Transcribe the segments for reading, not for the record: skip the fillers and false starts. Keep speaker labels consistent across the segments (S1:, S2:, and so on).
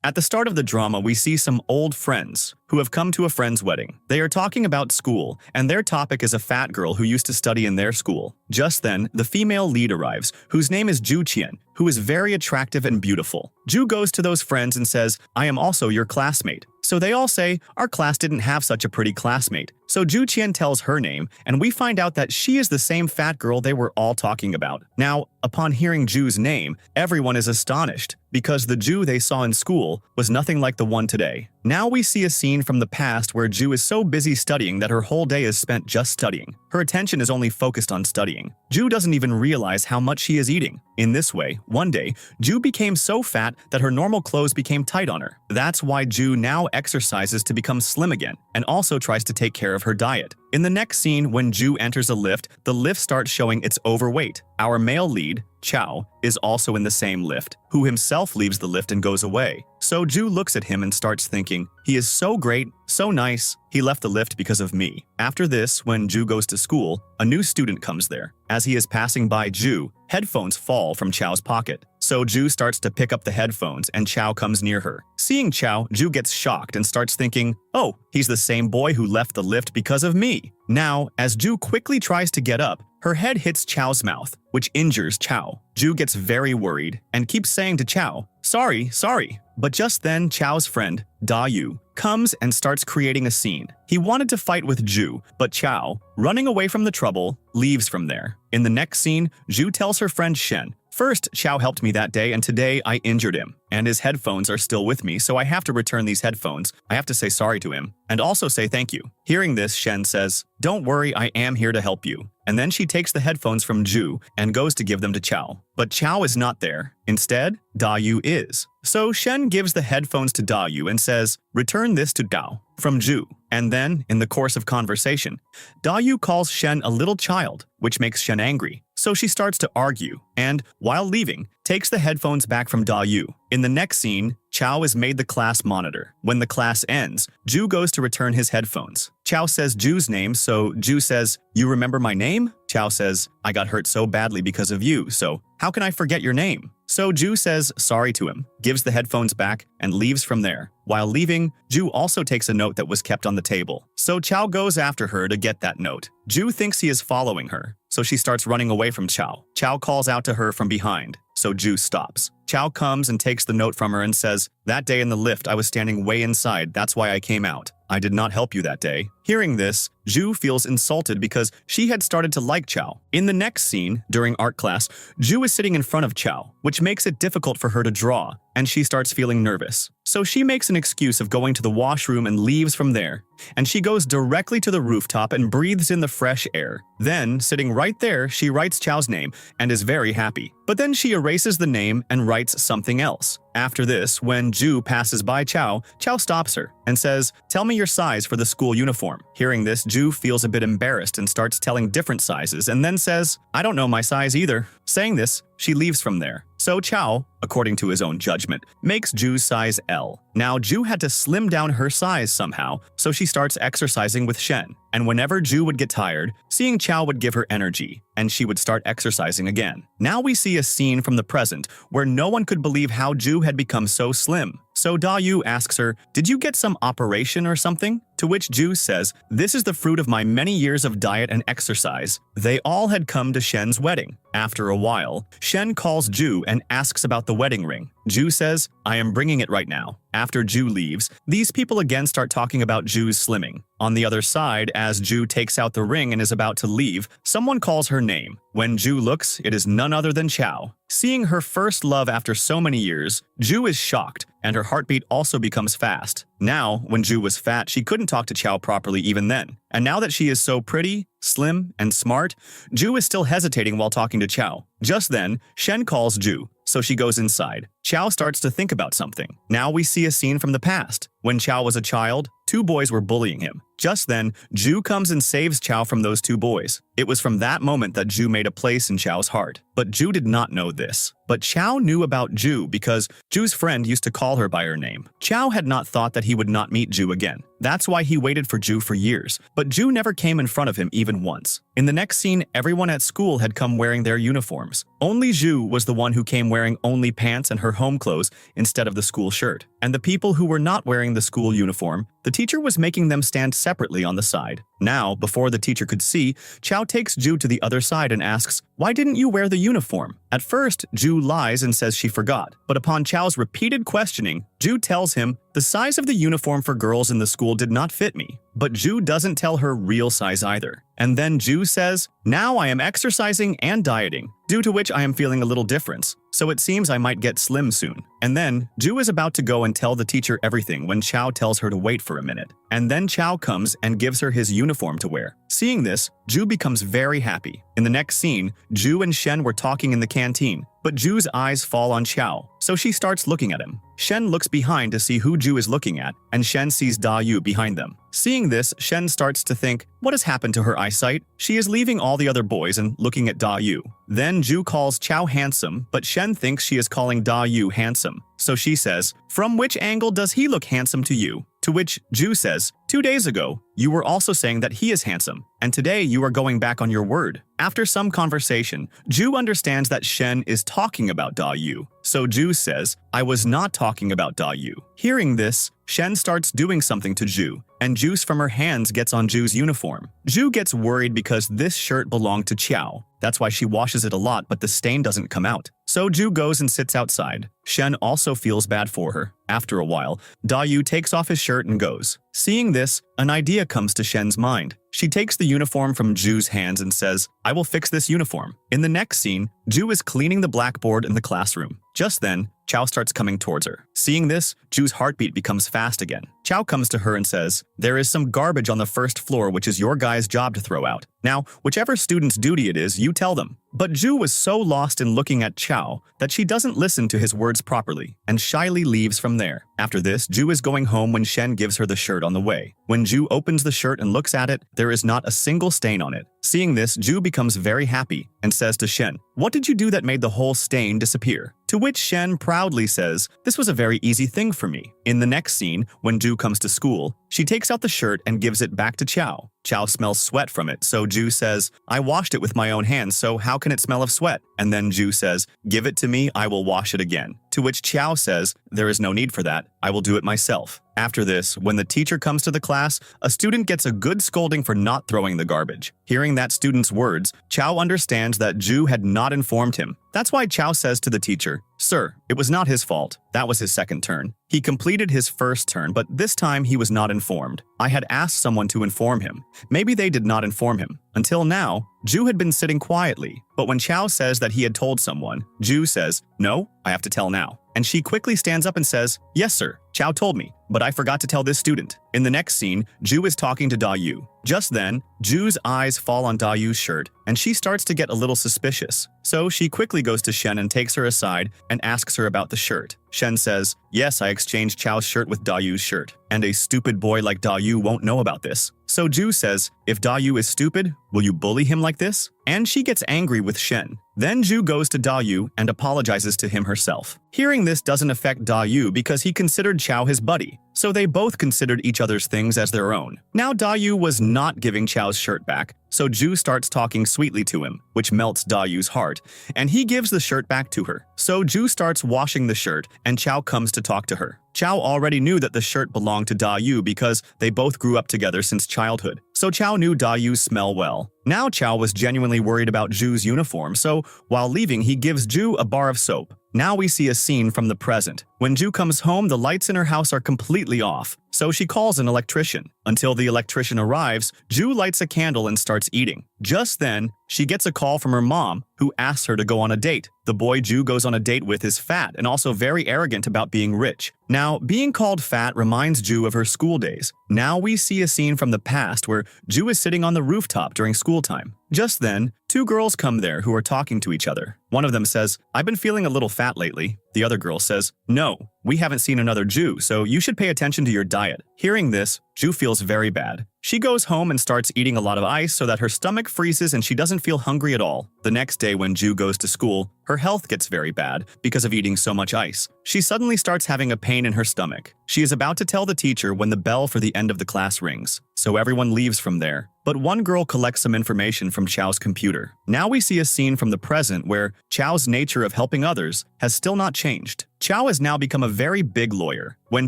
S1: At the start of the drama, we see some old friends who have come to a friend's wedding. They are talking about school, and their topic is a fat girl who used to study in their school. Just then, the female lead arrives, whose name is Juian, who is very attractive and beautiful. Ju goes to those friends and says, "I am also your classmate." So they all say, "Our class didn't have such a pretty classmate." So Juian tells her name, and we find out that she is the same fat girl they were all talking about. Now, upon hearing Ju's name, everyone is astonished, because the Ju they saw in school was nothing like the one today. Now we see a scene from the past where Ju is so busy studying that her whole day is spent just studying. Her attention is only focused on studying. Ju doesn't even realize how much she is eating. In this way, one day, Ju became so fat that her normal clothes became tight on her. That's why Ju now exercises to become slim again, and also tries to take care of her diet. In the next scene, when Ju enters a lift, the lift starts showing it's overweight. Our male lead, Chiao, is also in the same lift, who himself leaves the lift and goes away. So Ju looks at him and starts thinking, he is so great, so nice, he left the lift because of me. After this, when Ju goes to school, a new student comes there. As he is passing by Ju, headphones fall from Chiao's pocket. So Ju starts to pick up the headphones and Chiao comes near her. Seeing Chiao, Ju gets shocked and starts thinking, oh, he's the same boy who left the lift because of me. Now, as Ju quickly tries to get up, her head hits Chiao's mouth, which injures Chiao. Ju gets very worried and keeps saying to Chiao, sorry. But just then, Chiao's friend, Da-Yu, comes and starts creating a scene. He wanted to fight with Ju, but Chiao, running away from the trouble, leaves from there. In the next scene, Ju tells her friend Shen, "First, Chiao helped me that day, and today I injured him. And his headphones are still with me, so I have to return these headphones. I have to say sorry to him, and also say thank you." Hearing this, Shen says, "Don't worry, I am here to help you." And then she takes the headphones from Ju and goes to give them to Chiao. But Chiao is not there. Instead, Da-Yu is. So Shen gives the headphones to Da-Yu and says, "Return this to Dao," from Ju. And then, in the course of conversation, Da-Yu calls Shen a little child, which makes Shen angry. So she starts to argue, and, while leaving, takes the headphones back from Da-Yu. In the next scene, Chiao is made the class monitor. When the class ends, Ju goes to return his headphones. Chiao says Ju's name, so Ju says, "You remember my name?" Chiao says, "I got hurt so badly because of you, so how can I forget your name?" So Ju says sorry to him, gives the headphones back, and leaves from there. While leaving, Ju also takes a note that was kept on the table. So Chiao goes after her to get that note. Ju thinks he is following her, so she starts running away from Chiao. Chiao calls out to her from behind, so Ju stops. Chiao comes and takes the note from her and says, "That day in the lift I was standing way inside, that's why I came out. I did not help you that day." Hearing this, Ju feels insulted because she had started to like Chiao. In the next scene, during art class, Ju is sitting in front of Chiao, which makes it difficult for her to draw, and she starts feeling nervous. So she makes an excuse of going to the washroom and leaves from there. And she goes directly to the rooftop and breathes in the fresh air. Then, sitting right there, she writes Chiao's name and is very happy. But then she erases the name and writes something else. After this, when Ju passes by Chiao, Chiao stops her and says, "Tell me your size for the school uniform." Hearing this, Ju feels a bit embarrassed and starts telling different sizes and then says, "I don't know my size either." Saying this, she leaves from there. So Chiao, according to his own judgment, makes Ju's size L. Now Ju had to slim down her size somehow, so she starts exercising with Shen. And whenever Ju would get tired, seeing Chiao would give her energy, and she would start exercising again. Now we see a scene from the present where no one could believe how Ju had become so slim. So Da-Yu asks her, "Did you get some operation or something?" To which Ju says, "This is the fruit of my many years of diet and exercise." They all had come to Shen's wedding. After a while, Shen calls Ju and asks about the wedding ring. Ju says, "I am bringing it right now." After Ju leaves, these people again start talking about Ju's slimming. On the other side, as Ju takes out the ring and is about to leave, someone calls her name. When Ju looks, it is none other than Chiao. Seeing her first love after so many years, Ju is shocked, and her heartbeat also becomes fast. Now, when Ju was fat, she couldn't talk to Chiao properly even then. And now that she is so pretty, slim, and smart, Ju is still hesitating while talking to Chiao. Just then, Shen calls Ju, so she goes inside. Chiao starts to think about something. Now we see a scene from the past. When Chiao was a child, 2 boys were bullying him. Just then, Ju comes and saves Chiao from those 2 boys. It was from that moment that Ju made a place in Chiao's heart. But Ju did not know this. But Chiao knew about Ju because Ju's friend used to call her by her name. Chiao had not thought that he would not meet Ju again. That's why he waited for Ju for years. But Ju never came in front of him even once. In the next scene, everyone at school had come wearing their uniforms. Only Ju was the one who came wearing only pants and her home clothes instead of the school shirt. and the people who were not wearing the school uniform, the teacher was making them stand separately on the side. Now, before the teacher could see, Chiao takes Ju to the other side and asks, "Why didn't you wear the uniform?" At first, Ju lies and says she forgot, but upon Chao's repeated questioning, Ju tells him, "The size of the uniform for girls in the school did not fit me." But Ju doesn't tell her real size either. And then Ju says, "Now I am exercising and dieting, due to which I am feeling a little difference, so it seems I might get slim soon." And then, Ju is about to go and tell the teacher everything when Chiao tells her to wait for a minute. And then Chiao comes and gives her his uniform to wear. Seeing this, Ju becomes very happy. In the next scene, Ju and Shen were talking in the canteen, but Ju's eyes fall on Chiao, so she starts looking at him. Shen looks behind to see who Ju is looking at, and Shen sees Da Yu behind them. Seeing this, Shen starts to think, what has happened to her eyesight? She is leaving all the other boys and looking at Da Yu. Then Ju calls Chiao handsome, but Shen thinks she is calling Da Yu handsome. So she says, "From which angle does he look handsome to you?" To which Ju says, "2 days ago, you were also saying that he is handsome, and today you are going back on your word." After some conversation, Ju understands that Shen is talking about Da Yu. So Ju says, "I was not talking about Da Yu." Hearing this, Shen starts doing something to Ju, and juice from her hands gets on Ju's uniform. Ju gets worried because this shirt belonged to Chiao. That's why she washes it a lot, but the stain doesn't come out. So Ju goes and sits outside. Shen also feels bad for her. After a while, Da Yu takes off his shirt and goes. Seeing this, an idea comes to Shen's mind. She takes the uniform from Ju's hands and says, "I will fix this uniform." In the next scene, Ju is cleaning the blackboard in the classroom. Just then, Chiao starts coming towards her. Seeing this, Ju's heartbeat becomes fast again. Chiao comes to her and says, "There is some garbage on the first floor which is your guy's job to throw out. Now, whichever student's duty it is, you tell them." But Ju was so lost in looking at Chiao that she doesn't listen to his words properly and shyly leaves from there. After this, Ju is going home when Shen gives her the shirt on the way. When Ju opens the shirt and looks at it, there is not a single stain on it. Seeing this, Ju becomes very happy and says to Shen, "What did you do that made the whole stain disappear?" To which Shen proudly says, "This was a very easy thing for me." In the next scene, when Ju comes to school, she takes out the shirt and gives it back to Chiao. Chiao smells sweat from it, so Ju says, "I washed it with my own hands, so how can it smell of sweat?" And then Ju says, "Give it to me, I will wash it again." To which Chiao says, "There is no need for that, I will do it myself." After this, when the teacher comes to the class, a student gets a good scolding for not throwing the garbage. Hearing that student's words, Chiao understands that Ju had not informed him. That's why Chiao says to the teacher, "Sir, it was not his fault. That was his second turn. He completed his first turn, but this time he was not informed. I had asked someone to inform him. Maybe they did not inform him." Until now, Ju had been sitting quietly, but when Chiao says that he had told someone, Ju says, "No, I have to tell now." And she quickly stands up and says, "Yes, sir, Chiao told me, but I forgot to tell this student." In the next scene, Ju is talking to Da Yu. Just then, Ju's eyes fall on Da Yu's shirt, and she starts to get a little suspicious. So she quickly goes to Shen and takes her aside and asks her about the shirt. Shen says, "Yes, I exchanged Chao's shirt with Da Yu's shirt, and a stupid boy like Da Yu won't know about this." So Ju says, "If Da Yu is stupid, will you bully him like this?" And she gets angry with Shen. Then Ju goes to Da Yu and apologizes to him herself. Hearing this doesn't affect Da Yu because he considered Chiao his buddy, so they both considered each other's things as their own. Now Da Yu was not giving Chao's shirt back, so Ju starts talking sweetly to him, which melts Da Yu's heart, and he gives the shirt back to her. So Ju starts washing the shirt, and Chiao comes to talk to her. Chiao already knew that the shirt belonged to Da Yu because they both grew up together since childhood, so Chiao knew Da Yu's smell well. Now Chiao was genuinely worried about Ju's uniform, so while leaving he gives Ju a bar of soap. Now we see a scene from the present. When Ju comes home, the lights in her house are completely off, so she calls an electrician. Until the electrician arrives, Ju lights a candle and starts eating. Just then, she gets a call from her mom, who asks her to go on a date. The boy Ju goes on a date with is fat and also very arrogant about being rich. Now, being called fat reminds Ju of her school days. Now we see a scene from the past where Ju is sitting on the rooftop during school time. Just then, two girls come there who are talking to each other. One of them says, "I've been feeling a little fat lately." The other girl says, "No, we haven't seen another Ju, so you should pay attention to your diet." Hearing this, Ju feels very bad. She goes home and starts eating a lot of ice so that her stomach freezes and she doesn't feel hungry at all. The next day when Ju goes to school, her health gets very bad because of eating so much ice. She suddenly starts having a pain in her stomach. She is about to tell the teacher when the bell for the end of the class rings, so everyone leaves from there. But one girl collects some information from Chiao's computer. Now we see a scene from the present where Chiao's nature of helping others has still not changed. Chiao has now become a very big lawyer. When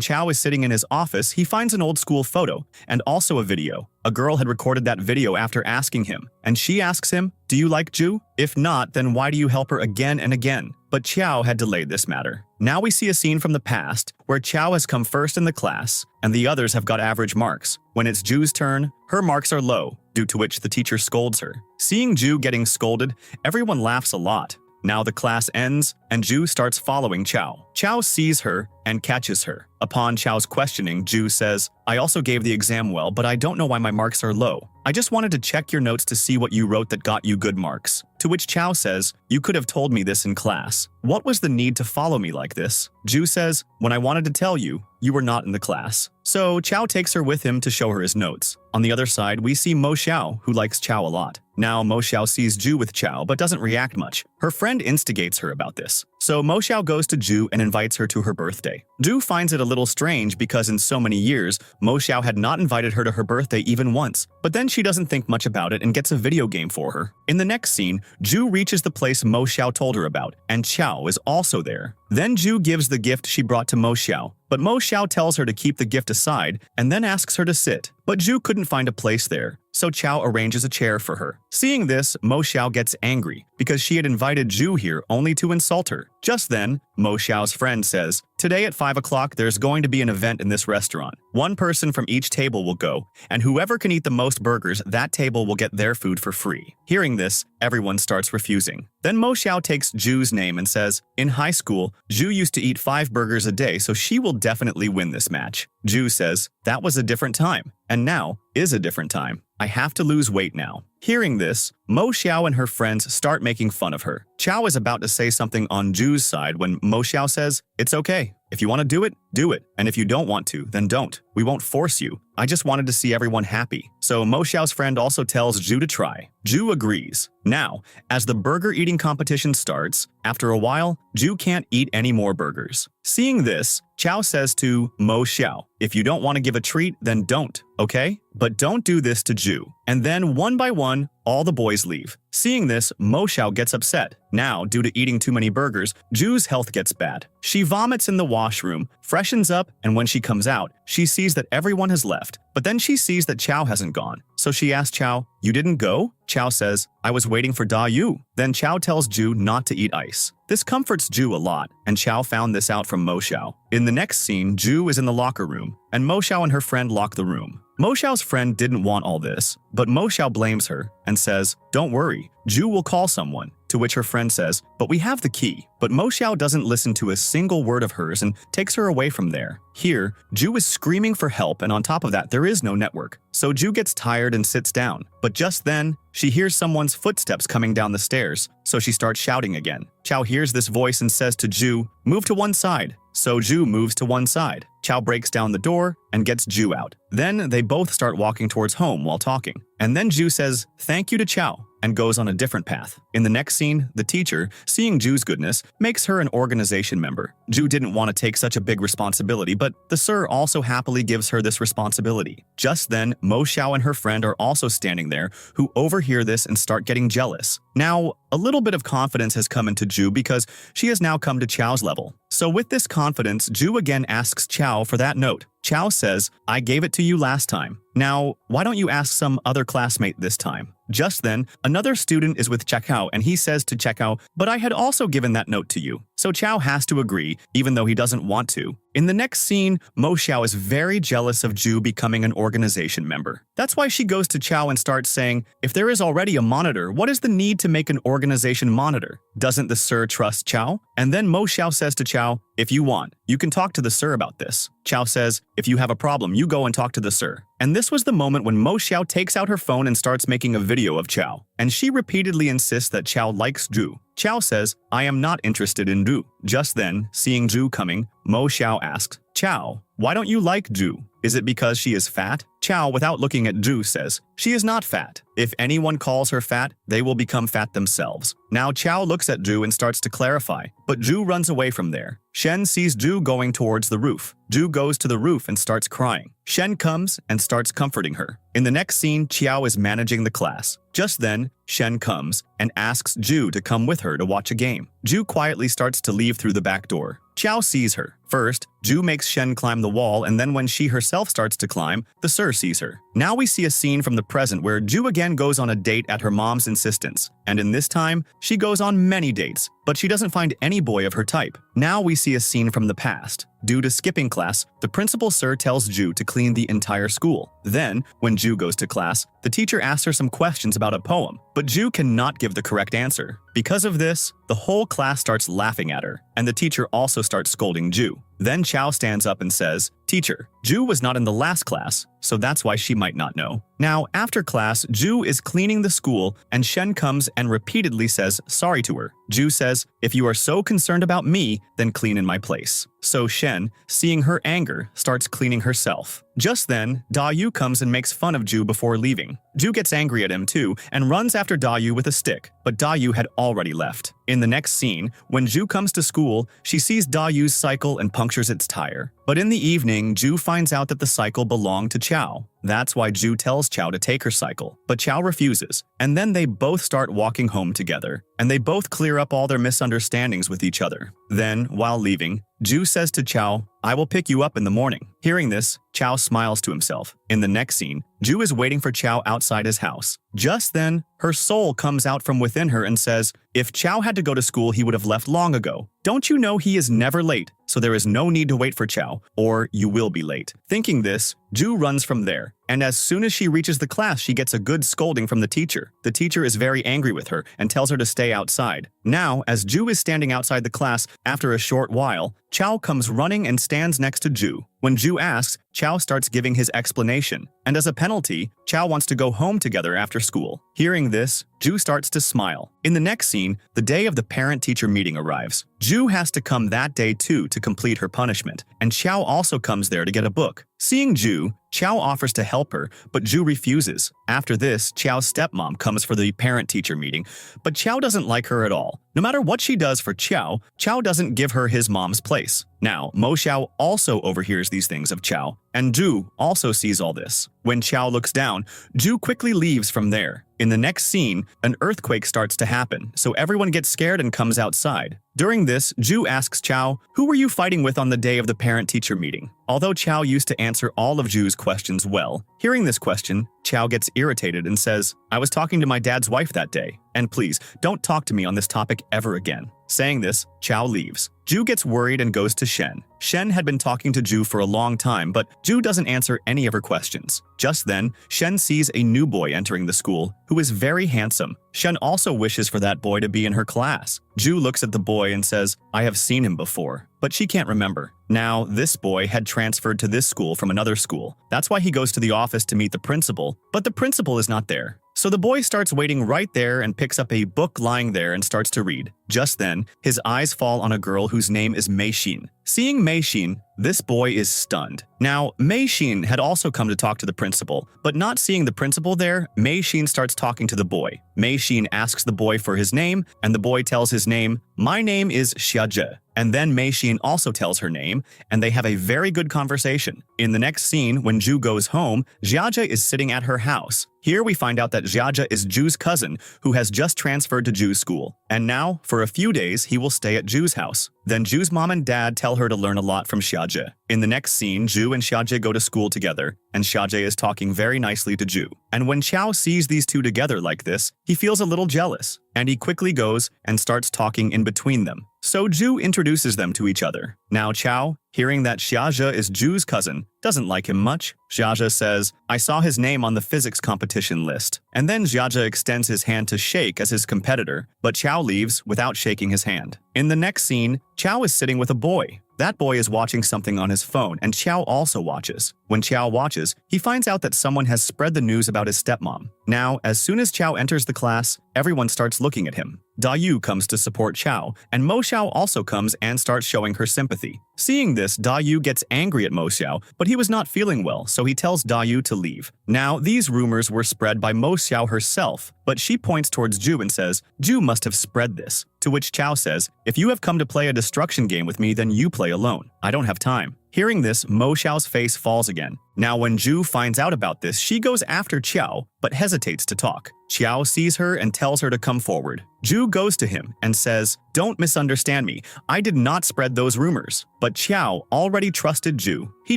S1: Chiao is sitting in his office, he finds an old school photo and also a video. A girl had recorded that video after asking him, and she asks him, "Do you like Ju? If not, then why do you help her again and again?" But Chiao had delayed this matter. Now we see a scene from the past where Chiao has come first in the class and the others have got average marks. When it's Ju's turn, her marks are low, due to which the teacher scolds her. Seeing Ju getting scolded, everyone laughs a lot. Now the class ends, and Ju starts following Chiao. Chiao sees her and catches her. Upon Chiao's questioning, Ju says, "I also gave the exam well, but I don't know why my marks are low. I just wanted to check your notes to see what you wrote that got you good marks." To which Chiao says, "You could have told me this in class. What was the need to follow me like this?" Ju says, "When I wanted to tell you, you were not in the class." So Chiao takes her with him to show her his notes. On the other side, we see Mo Xiao, who likes Chiao a lot. Now Mo Xiao sees Ju with Chiao but doesn't react much. Her friend instigates her about this. So Mo Xiao goes to Ju and invites her to her birthday. Ju finds it a little strange because in so many years, Mo Xiao had not invited her to her birthday even once. But then she doesn't think much about it and gets a video game for her. In the next scene, Ju reaches the place Mo Xiao told her about, and Chiao is also there. Then Ju gives the gift she brought to Mo Xiao, but Mo Xiao tells her to keep the gift aside and then asks her to sit. But Ju couldn't find a place there, so Chiao arranges a chair for her. Seeing this, Mo Xiao gets angry because she had invited Ju here only to insult her. Just then, Mo Xiao's friend says, "Today at 5 o'clock there's going to be an event in this restaurant. One person from each table will go, and whoever can eat the most burgers, that table will get their food for free." Hearing this, everyone starts refusing. Then Mo Xiao takes Ju's name and says, "In high school, Ju used to eat 5 burgers a day, so she will definitely win this match." Ju says, "That was a different time, and now is a different time. I have to lose weight now." Hearing this, Mo Xiao and her friends start making fun of her. Chiao is about to say something on Ju's side when Mo Xiao says, "It's okay. If you want to do it, do it. And if you don't want to, then don't. We won't force you. I just wanted to see everyone happy." So Mo Xiao's friend also tells Ju to try. Ju agrees. Now, as the burger eating competition starts, after a while, Ju can't eat any more burgers. Seeing this, Chiao says to Mo Xiao, "If you don't want to give a treat, then don't, okay? But don't do this to Ju." And then one by one, all the boys leave. Seeing this, Mo Xiao gets upset. Now, due to eating too many burgers, Ju's health gets bad. She vomits in the washroom, freshens up, and when she comes out, she sees that everyone has left. But then she sees that Chiao hasn't gone. So she asks Chiao, "You didn't go?" Chiao says, "I was waiting for Da Yu." Then Chiao tells Ju not to eat ice. This comforts Ju a lot, and Chiao found this out from Mo Xiao. In the next scene, Ju is in the locker room, and Mo Xiao and her friend lock the room. Mo Xiao's friend didn't want all this, but Mo Xiao blames her and says, "Don't worry, Ju will call someone." To which her friend says, "But we have the key." But Mo Xiao doesn't listen to a single word of hers and takes her away from there. Here, Ju is screaming for help, and on top of that, there is no network. So Ju gets tired and sits down. But just then, she hears someone's footsteps coming down the stairs, so she starts shouting again. Chiao hears this voice and says to Ju, "Move to one side." So Ju moves to one side. Chiao breaks down the door and gets Ju out. Then they both start walking towards home while talking. And then Ju says, "Thank you" to Chiao and goes on a different path. In the next scene, the teacher, seeing Ju's goodness, makes her an organization member. Ju didn't want to take such a big responsibility, but the sir also happily gives her this responsibility. Just then, Mo Xiao and her friend are also standing there, who overhear this and start getting jealous. Now, a little bit of confidence has come into Ju because she has now come to Chiao's level. So with this confidence, Ju again asks Chiao for that note. Chiao says, "I gave it to you last time. Now, why don't you ask some other classmate this time?" Just then, another student is with Chiao and he says to Chiao, "But I had also given that note to you." So Chiao has to agree, even though he doesn't want to. In the next scene, Mo Xiao is very jealous of Ju becoming an organization member. That's why she goes to Chiao and starts saying, "If there is already a monitor, what is the need to make an organization monitor? Doesn't the sir trust Chiao?" And then Mo Xiao says to Chiao, "If you want, you can talk to the sir about this." Chiao says, "If you have a problem, you go and talk to the sir." And this was the moment when Mo Xiao takes out her phone and starts making a video of Chiao. And she repeatedly insists that Chiao likes Ju. Chiao says, "I am not interested in Ju." Just then, seeing Ju coming, Mo Xiao asks, "Chiao, why don't you like Ju? Is it because she is fat?" Chiao, without looking at Ju, says, "She is not fat. If anyone calls her fat, they will become fat themselves." Now Chiao looks at Ju and starts to clarify, but Ju runs away from there. Shen sees Ju going towards the roof. Ju goes to the roof and starts crying. Shen comes and starts comforting her. In the next scene, Chiao is managing the class. Just then, Shen comes and asks Ju to come with her to watch a game. Ju quietly starts to leave through the back door. Chiao sees her. First, Ju makes Shen climb the wall, and then when she herself starts to climb, the sir sees her. Now we see a scene from the present where Ju again goes on a date at her mom's insistence, and in this time, she goes on many dates, but she doesn't find any boy of her type. Now we see a scene from the past. Due to skipping class, the principal sir tells Ju to clean the entire school. Then, when Ju goes to class, the teacher asks her some questions about a poem, but Ju cannot give the correct answer. Because of this, the whole class starts laughing at her, and the teacher also starts scolding Ju. Then Chiao stands up and says, "Teacher, Ju was not in the last class, so that's why she might not know." Now, after class, Ju is cleaning the school, and Shen comes and repeatedly says sorry to her. Ju says, "If you are so concerned about me, then clean in my place." So Shen, seeing her anger, starts cleaning herself. Just then, Da-yu comes and makes fun of Ju before leaving. Ju gets angry at him too and runs after Da-yu with a stick, but Da-yu had already left. In the next scene, when Ju comes to school, she sees Da-yu's cycle and punctures its tire. But in the evening, Ju finds out that the cycle belonged to Chiao. That's why Ju tells Chiao to take her cycle, but Chiao refuses, and then they both start walking home together, and they both clear up all their misunderstandings with each other. Then, while leaving, Ju says to Chiao, "I will pick you up in the morning." Hearing this, Chiao smiles to himself. In the next scene, Ju is waiting for Chiao outside his house. Just then, her soul comes out from within her and says, "If Chiao had to go to school, he would have left long ago. Don't you know he is never late, so there is no need to wait for Chiao, or you will be late." Thinking this, Ju runs from there, and as soon as she reaches the class, she gets a good scolding from the teacher. The teacher is very angry with her and tells her to stay outside. Now, as Ju is standing outside the class, after a short while, Chiao comes running and stands next to Ju. When Ju asks, Chiao starts giving his explanation, and as a penalty, Chiao wants to go home together after school. Hearing this, Ju starts to smile. In the next scene, the day of the parent-teacher meeting arrives. Ju has to come that day too to complete her punishment, and Chiao also comes there to get a book. Seeing Ju, Chiao offers to help her, but Ju refuses. After this, Chiao's stepmom comes for the parent-teacher meeting, but Chiao doesn't like her at all. No matter what she does for Chiao, Chiao doesn't give her his mom's place. Now, Mo Xiao also overhears these things of Chiao, and Ju also sees all this. When Chiao looks down, Ju quickly leaves from there. In the next scene, an earthquake starts to happen, so everyone gets scared and comes outside. During this, Ju asks Chiao, "Who were you fighting with on the day of the parent-teacher meeting?" Although Chiao used to answer all of Ju's questions well, hearing this question, Chiao gets irritated and says, "I was talking to my dad's wife that day, and please, don't talk to me on this topic ever again." Saying this, Chiao leaves. Ju gets worried and goes to Shen. Shen had been talking to Ju for a long time, but Ju doesn't answer any of her questions. Just then, Shen sees a new boy entering the school, who is very handsome. Shen also wishes for that boy to be in her class. Ju looks at the boy and says, "I have seen him before," but she can't remember. Now, this boy had transferred to this school from another school. That's why he goes to the office to meet the principal, but the principal is not there. So the boy starts waiting right there and picks up a book lying there and starts to read. Just then, his eyes fall on a girl whose name is Mei Xin. Seeing Mei Xin, this boy is stunned. Now, Mei Xin had also come to talk to the principal, but not seeing the principal there, Mei Xin starts talking to the boy. Mei Xin asks the boy for his name, and the boy tells his name, "My name is Xiaozhe." And then Mei Xin also tells her name, and they have a very good conversation. In the next scene, when Ju goes home, Xiaozhe is sitting at her house. Here we find out that Xiaozhe is Ju's cousin, who has just transferred to Ju's school. And now, for a few days, he will stay at Ju's house. Then Ju's mom and dad tell her to learn a lot from Xiaozhe. In the next scene, Ju and Xiaozhe go to school together, and Xiaozhe is talking very nicely to Ju. And when Chiao sees these two together like this, he feels a little jealous, and he quickly goes and starts talking in between them. So Ju introduces them to each other. Now Chiao, hearing that Xiaozhe is Ju's cousin, doesn't like him much. Xiaozhe says, "I saw his name on the physics competition list." And then Xiaozhe extends his hand to shake as his competitor, but Chiao leaves without shaking his hand. In the next scene, Chiao is sitting with a boy. That boy is watching something on his phone, and Chiao also watches. When Chiao watches, he finds out that someone has spread the news about his stepmom. Now, as soon as Chiao enters the class, everyone starts looking at him. Yu comes to support Chiao, and Mo Xiao also comes and starts showing her sympathy. Seeing this, Yu gets angry at Mo Xiao, but he was not feeling well, so he tells Yu to leave. Now, these rumors were spread by Mo Xiao herself, but she points towards Ju and says, Ju must have spread this. To which Chiao says, if you have come to play a destruction game with me, then you play alone. I don't have time. Hearing this, Mo Xiao's face falls again. Now when Ju finds out about this, she goes after Chiao, but hesitates to talk. Chiao sees her and tells her to come forward. Ju goes to him and says, don't misunderstand me, I did not spread those rumors. But Chiao already trusted Ju. He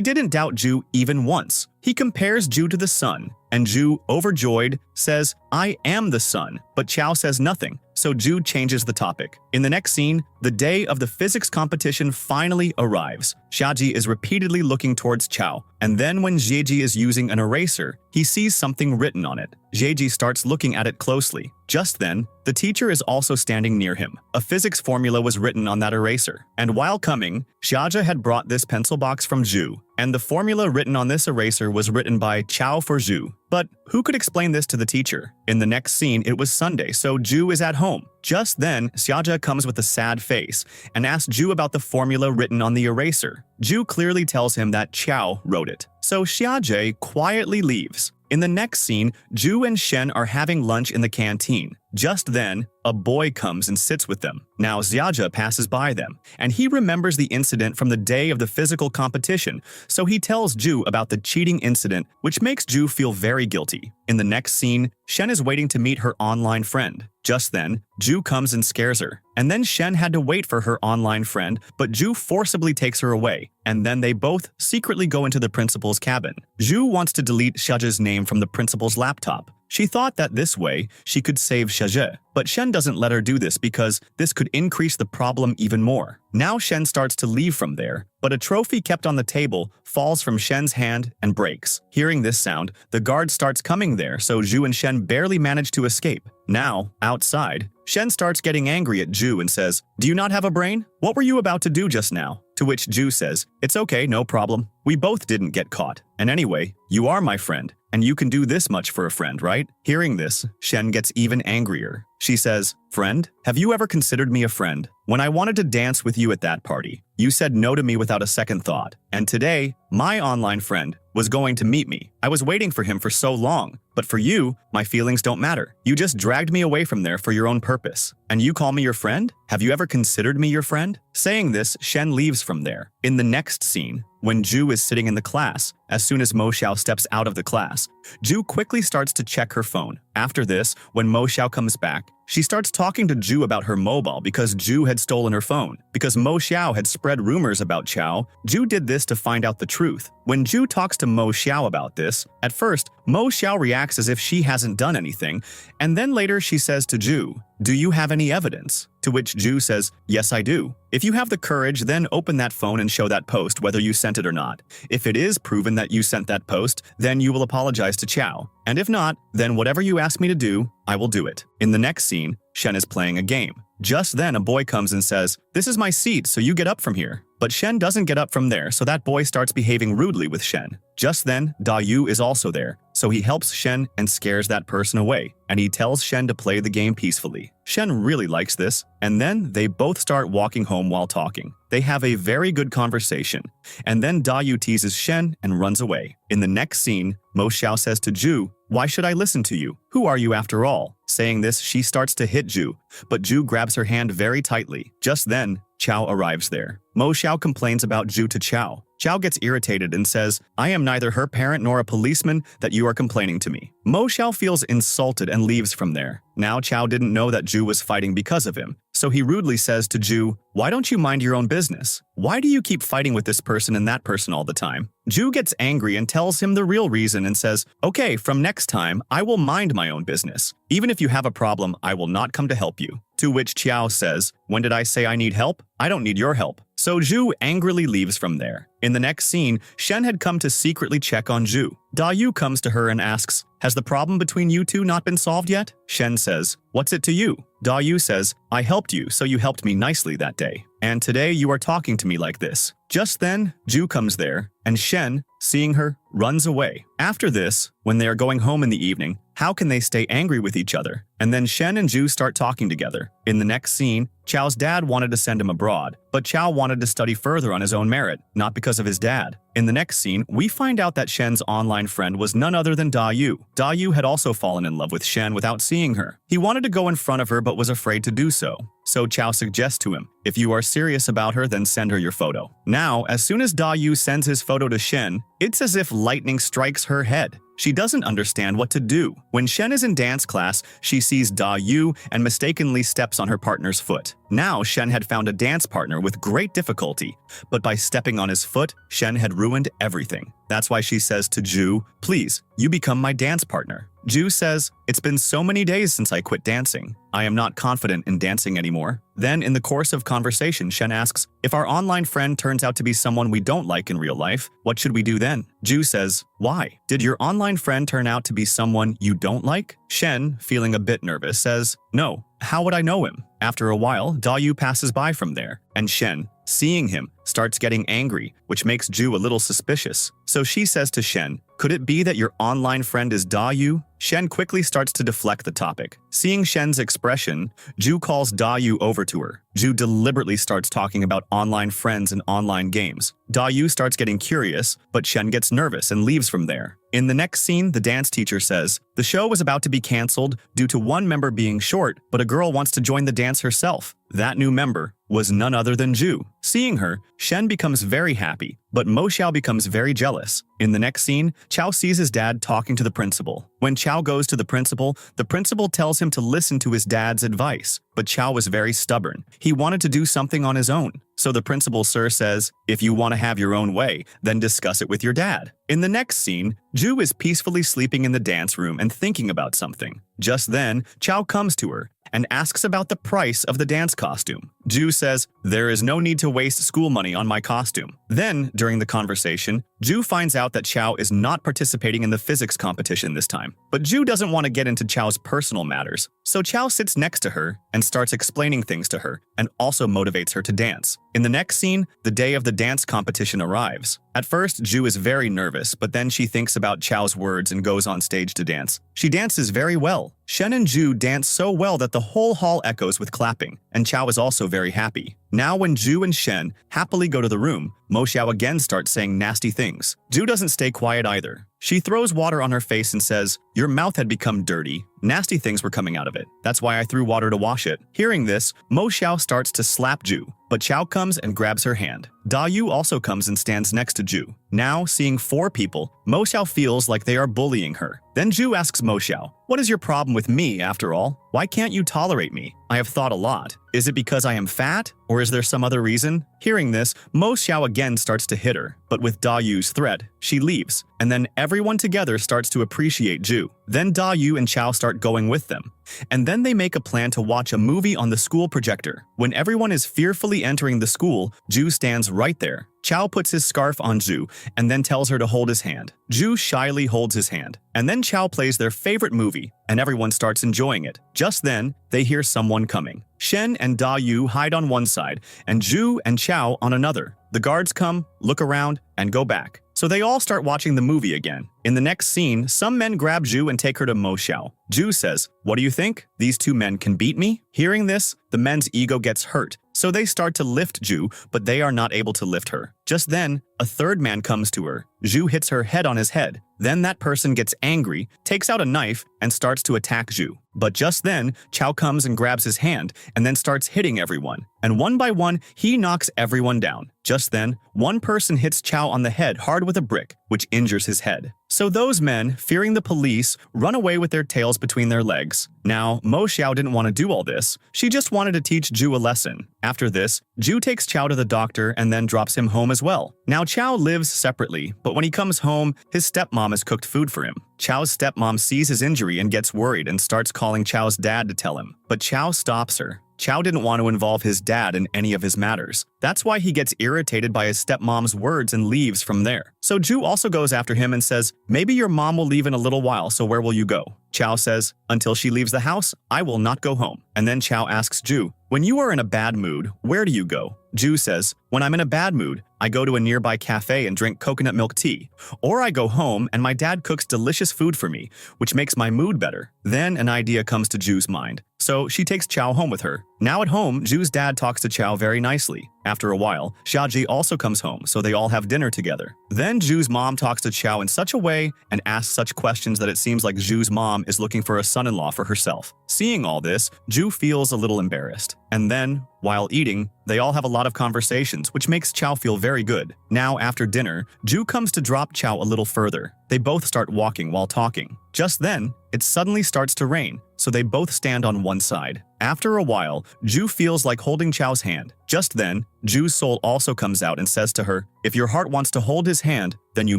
S1: didn't doubt Ju even once. He compares Ju to the sun, and Ju, overjoyed, says, I am the sun, but Chiao says nothing, so Ju changes the topic. In the next scene, the day of the physics competition finally arrives. Xiaji is repeatedly looking towards Chiao, and then when Zheji is using an eraser, he sees something written on it. Zheji starts looking at it closely. Just then, the teacher is also standing near him. A physics formula was written on that eraser, and while coming, Xiaja had brought this pencil box from Ju, and the formula written on this eraser was written by Chiao for Ju. But who could explain this to the teacher? In the next scene, it was Sunday, so Ju is at home. Just then, Xiaja comes with a sad face and asks Ju about the formula written on the eraser. Ju clearly tells him that Chiao wrote it, so Xiaja quietly leaves. In the next scene, Ju and Shen are having lunch in the canteen. Just then, a boy comes and sits with them. Now Xiaja passes by them, and he remembers the incident from the day of the physical competition, so he tells Ju about the cheating incident, which makes Ju feel very guilty. In the next scene, Shen is waiting to meet her online friend. Just then, Ju comes and scares her, and then Shen had to wait for her online friend, but Ju forcibly takes her away, and then they both secretly go into the principal's cabin. Ju wants to delete Xiaja's name from the principal's laptop. She thought that this way, she could save Xiaja, but Shen doesn't let her do this because this could increase the problem even more. Now Shen starts to leave from there, but a trophy kept on the table falls from Shen's hand and breaks. Hearing this sound, the guard starts coming there, so Ju and Shen barely manage to escape. Now, outside, Shen starts getting angry at Ju and says, do you not have a brain? What were you about to do just now? To which Ju says, it's okay, no problem. We both didn't get caught. And anyway, you are my friend, and you can do this much for a friend, right? Hearing this, Shen gets even angrier. She says, friend, have you ever considered me a friend? When I wanted to dance with you at that party, you said no to me without a second thought. And today, my online friend was going to meet me. I was waiting for him for so long. But for you, my feelings don't matter. You just dragged me away from there for your own purpose. And you call me your friend? Have you ever considered me your friend? Saying this, Shen leaves from there. In the next scene, when Ju is sitting in the class, as soon as Mo Xiao steps out of the class, Ju quickly starts to check her phone. After this, when Mo Xiao comes back, she starts talking to Ju about her mobile because Ju had stolen her phone. Because Mo Xiao had spread rumors about Chiao, Ju did this to find out the truth. When Ju talks to Mo Xiao about this, at first, Mo Xiao reacts as if she hasn't done anything, and then later she says to Ju, do you have any evidence? To which Ju says, yes, I do. If you have the courage, then open that phone and show that post whether you sent it or not. If it is proven that you sent that post, then you will apologize to Chiao. And if not, then whatever you ask me to do, I will do it. In the next scene, Shen is playing a game. Just then, a boy comes and says, this is my seat, so you get up from here. But Shen doesn't get up from there, so that boy starts behaving rudely with Shen. Just then, Yu is also there, so he helps Shen and scares that person away, and he tells Shen to play the game peacefully. Shen really likes this, and then they both start walking home while talking. They have a very good conversation, and then Yu teases Shen and runs away. In the next scene, Mo Xiao says to Ju, why should I listen to you? Who are you after all? Saying this, she starts to hit Ju, but Ju grabs her hand very tightly. Just then, Chiao arrives there. Mo Xiao complains about Ju to Chiao. Chiao gets irritated and says, I am neither her parent nor a policeman that you are complaining to me. Mo Xiao feels insulted and leaves from there. Now Chiao didn't know that Ju was fighting because of him, so he rudely says to Ju, why don't you mind your own business? Why do you keep fighting with this person and that person all the time? Ju gets angry and tells him the real reason and says, okay, from next time, I will mind my own business. Even if you have a problem, I will not come to help you. To which Chiao says, when did I say I need help? I don't need your help. So Ju angrily leaves from there. In the next scene, Shen had come to secretly check on Ju. Yu comes to her and asks, has the problem between you two not been solved yet? Shen says, what's it to you? Yu says, I helped you, so you helped me nicely that day. and today you are talking to me like this." Just then, Ju comes there, and Shen, seeing her, runs away. After this, when they are going home in the evening, how can they stay angry with each other? And then Shen and Ju start talking together. In the next scene, Chao's dad wanted to send him abroad, but Chiao wanted to study further on his own merit, not because of his dad. In the next scene, we find out that Shen's online friend was none other than Da Yu. Da Yu had also fallen in love with Shen without seeing her. He wanted to go in front of her but was afraid to do so. So Chiao suggests to him, "If you are serious about her, then send her your photo." Now, as soon as Da Yu sends his photo to Shen, it's as if lightning strikes her head. She doesn't understand what to do. When Shen is in dance class, she sees Da Yu and mistakenly steps on her partner's foot. Now, Shen had found a dance partner with great difficulty, but by stepping on his foot, Shen had ruined everything. That's why she says to Ju, "Please, you become my dance partner." Ju says, "It's been so many days since I quit dancing. I am not confident in dancing anymore." Then, in the course of conversation, Shen asks, "If our online friend turns out to be someone we don't like in real life, what should we do then?" Ju says, "Why? Did your online friend turn out to be someone you don't like?" Shen, feeling a bit nervous, says, "No. How would I know him?" After a while, Da Yu passes by from there, and Shen, seeing him, starts getting angry, which makes Ju a little suspicious. So she says to Shen, "Could it be that your online friend is Da Yu?" Shen quickly starts to deflect the topic. Seeing Shen's expression, Ju calls Da Yu over to her. Ju deliberately starts talking about online friends and online games. Da Yu starts getting curious, but Shen gets nervous and leaves from there. In the next scene, the dance teacher says, "The show was about to be cancelled due to one member being short, but a girl wants to join the dance herself." That new member was none other than Ju. Seeing her, Shen becomes very happy, but Mo Xiao becomes very jealous. In the next scene, Chiao sees his dad talking to the principal. When Chiao goes to the principal tells him to listen to his dad's advice, but Chiao was very stubborn. He wanted to do something on his own. So the principal sir says, "If you want to have your own way, then discuss it with your dad." In the next scene, Ju is peacefully sleeping in the dance room and thinking about something. Just then, Chiao comes to her and asks about the price of the dance costume. Ju says, "There is no need to waste school money on my costume." Then, during the conversation, Ju finds out that Chiao is not participating in the physics competition this time. But Ju doesn't want to get into Chao's personal matters, so Chiao sits next to her and starts explaining things to her and also motivates her to dance. In the next scene, the day of the dance competition arrives. At first, Ju is very nervous, but then she thinks about Chao's words and goes on stage to dance. She dances very well. Shen and Ju dance so well that the whole hall echoes with clapping, and Chiao is also very happy. Now when Ju and Shen happily go to the room, Mo Xiao again starts saying nasty things. Ju doesn't stay quiet either. She throws water on her face and says, "Your mouth had become dirty. Nasty things were coming out of it. That's why I threw water to wash it." Hearing this, Mo Xiao starts to slap Ju, but Chiao comes and grabs her hand. Da Yu also comes and stands next to Ju. Now, seeing 4 people, Mo Xiao feels like they are bullying her. Then Ju asks Mo Xiao, "What is your problem with me, after all? Why can't you tolerate me? I have thought a lot. Is it because I am fat, or is there some other reason?" Hearing this, Mo Xiao again starts to hit her, but with Da Yu's threat, she leaves, and then everyone together starts to appreciate Ju. Then Da Yu and Chiao start going with them, and then they make a plan to watch a movie on the school projector. When everyone is fearfully entering the school, Ju stands right there. Chiao puts his scarf on Ju and then tells her to hold his hand. Ju shyly holds his hand, and then Chiao plays their favorite movie, and everyone starts enjoying it. Just then, they hear someone coming. Shen and Da Yu hide on one side, and Ju and Chiao on another. The guards come, look around, and go back. So they all start watching the movie again. In the next scene, some men grab Ju and take her to Mo Xiao. Ju says, "What do you think? These 2 men can beat me?" Hearing this, the men's ego gets hurt, so they start to lift Ju, but they are not able to lift her. Just then, a 3rd man comes to her. Ju hits her head on his head. Then that person gets angry, takes out a knife, and starts to attack Ju. But just then, Chiao comes and grabs his hand, and then starts hitting everyone. And one by one, he knocks everyone down. Just then, one person hits Chiao on the head hard with a brick, which injures his head. So those men, fearing the police, run away with their tails between their legs. Now, Mo Xiao didn't want to do all this. She just wanted to teach Ju a lesson. After this, Ju takes Chiao to the doctor and then drops him home as well. Now, Chiao lives separately, but when he comes home, his stepmom has cooked food for him. Chao's stepmom sees his injury and gets worried and starts calling Chao's dad to tell him. But Chiao stops her. Chiao didn't want to involve his dad in any of his matters. That's why he gets irritated by his stepmom's words and leaves from there. So Ju also goes after him and says, "Maybe your mom will leave in a little while, so where will you go?" Chiao says, "Until she leaves the house, I will not go home." And then Chiao asks Ju, "When you are in a bad mood, where do you go?" Ju says, when I'm in a bad mood, I go to a nearby cafe and drink coconut milk tea. Or I go home and my dad cooks delicious food for me, which makes my mood better. Then an idea comes to Ju's mind. So she takes Chiao home with her. Now at home, Ju's dad talks to Chiao very nicely. After a while, Xiaji also comes home, so they all have dinner together. Then Ju's mom talks to Chiao in such a way and asks such questions that it seems like Ju's mom is looking for a son-in-law for herself. Seeing all this, Ju feels a little embarrassed. And then, while eating, they all have a lot of conversations, which makes Chiao feel very good. Now, after dinner, Ju comes to drop Chiao a little further. They both start walking while talking. Just then, it suddenly starts to rain, so they both stand on one side. After a while, Ju feels like holding Chiao's hand. Just then, Ju's soul also comes out and says to her, if your heart wants to hold his hand, then you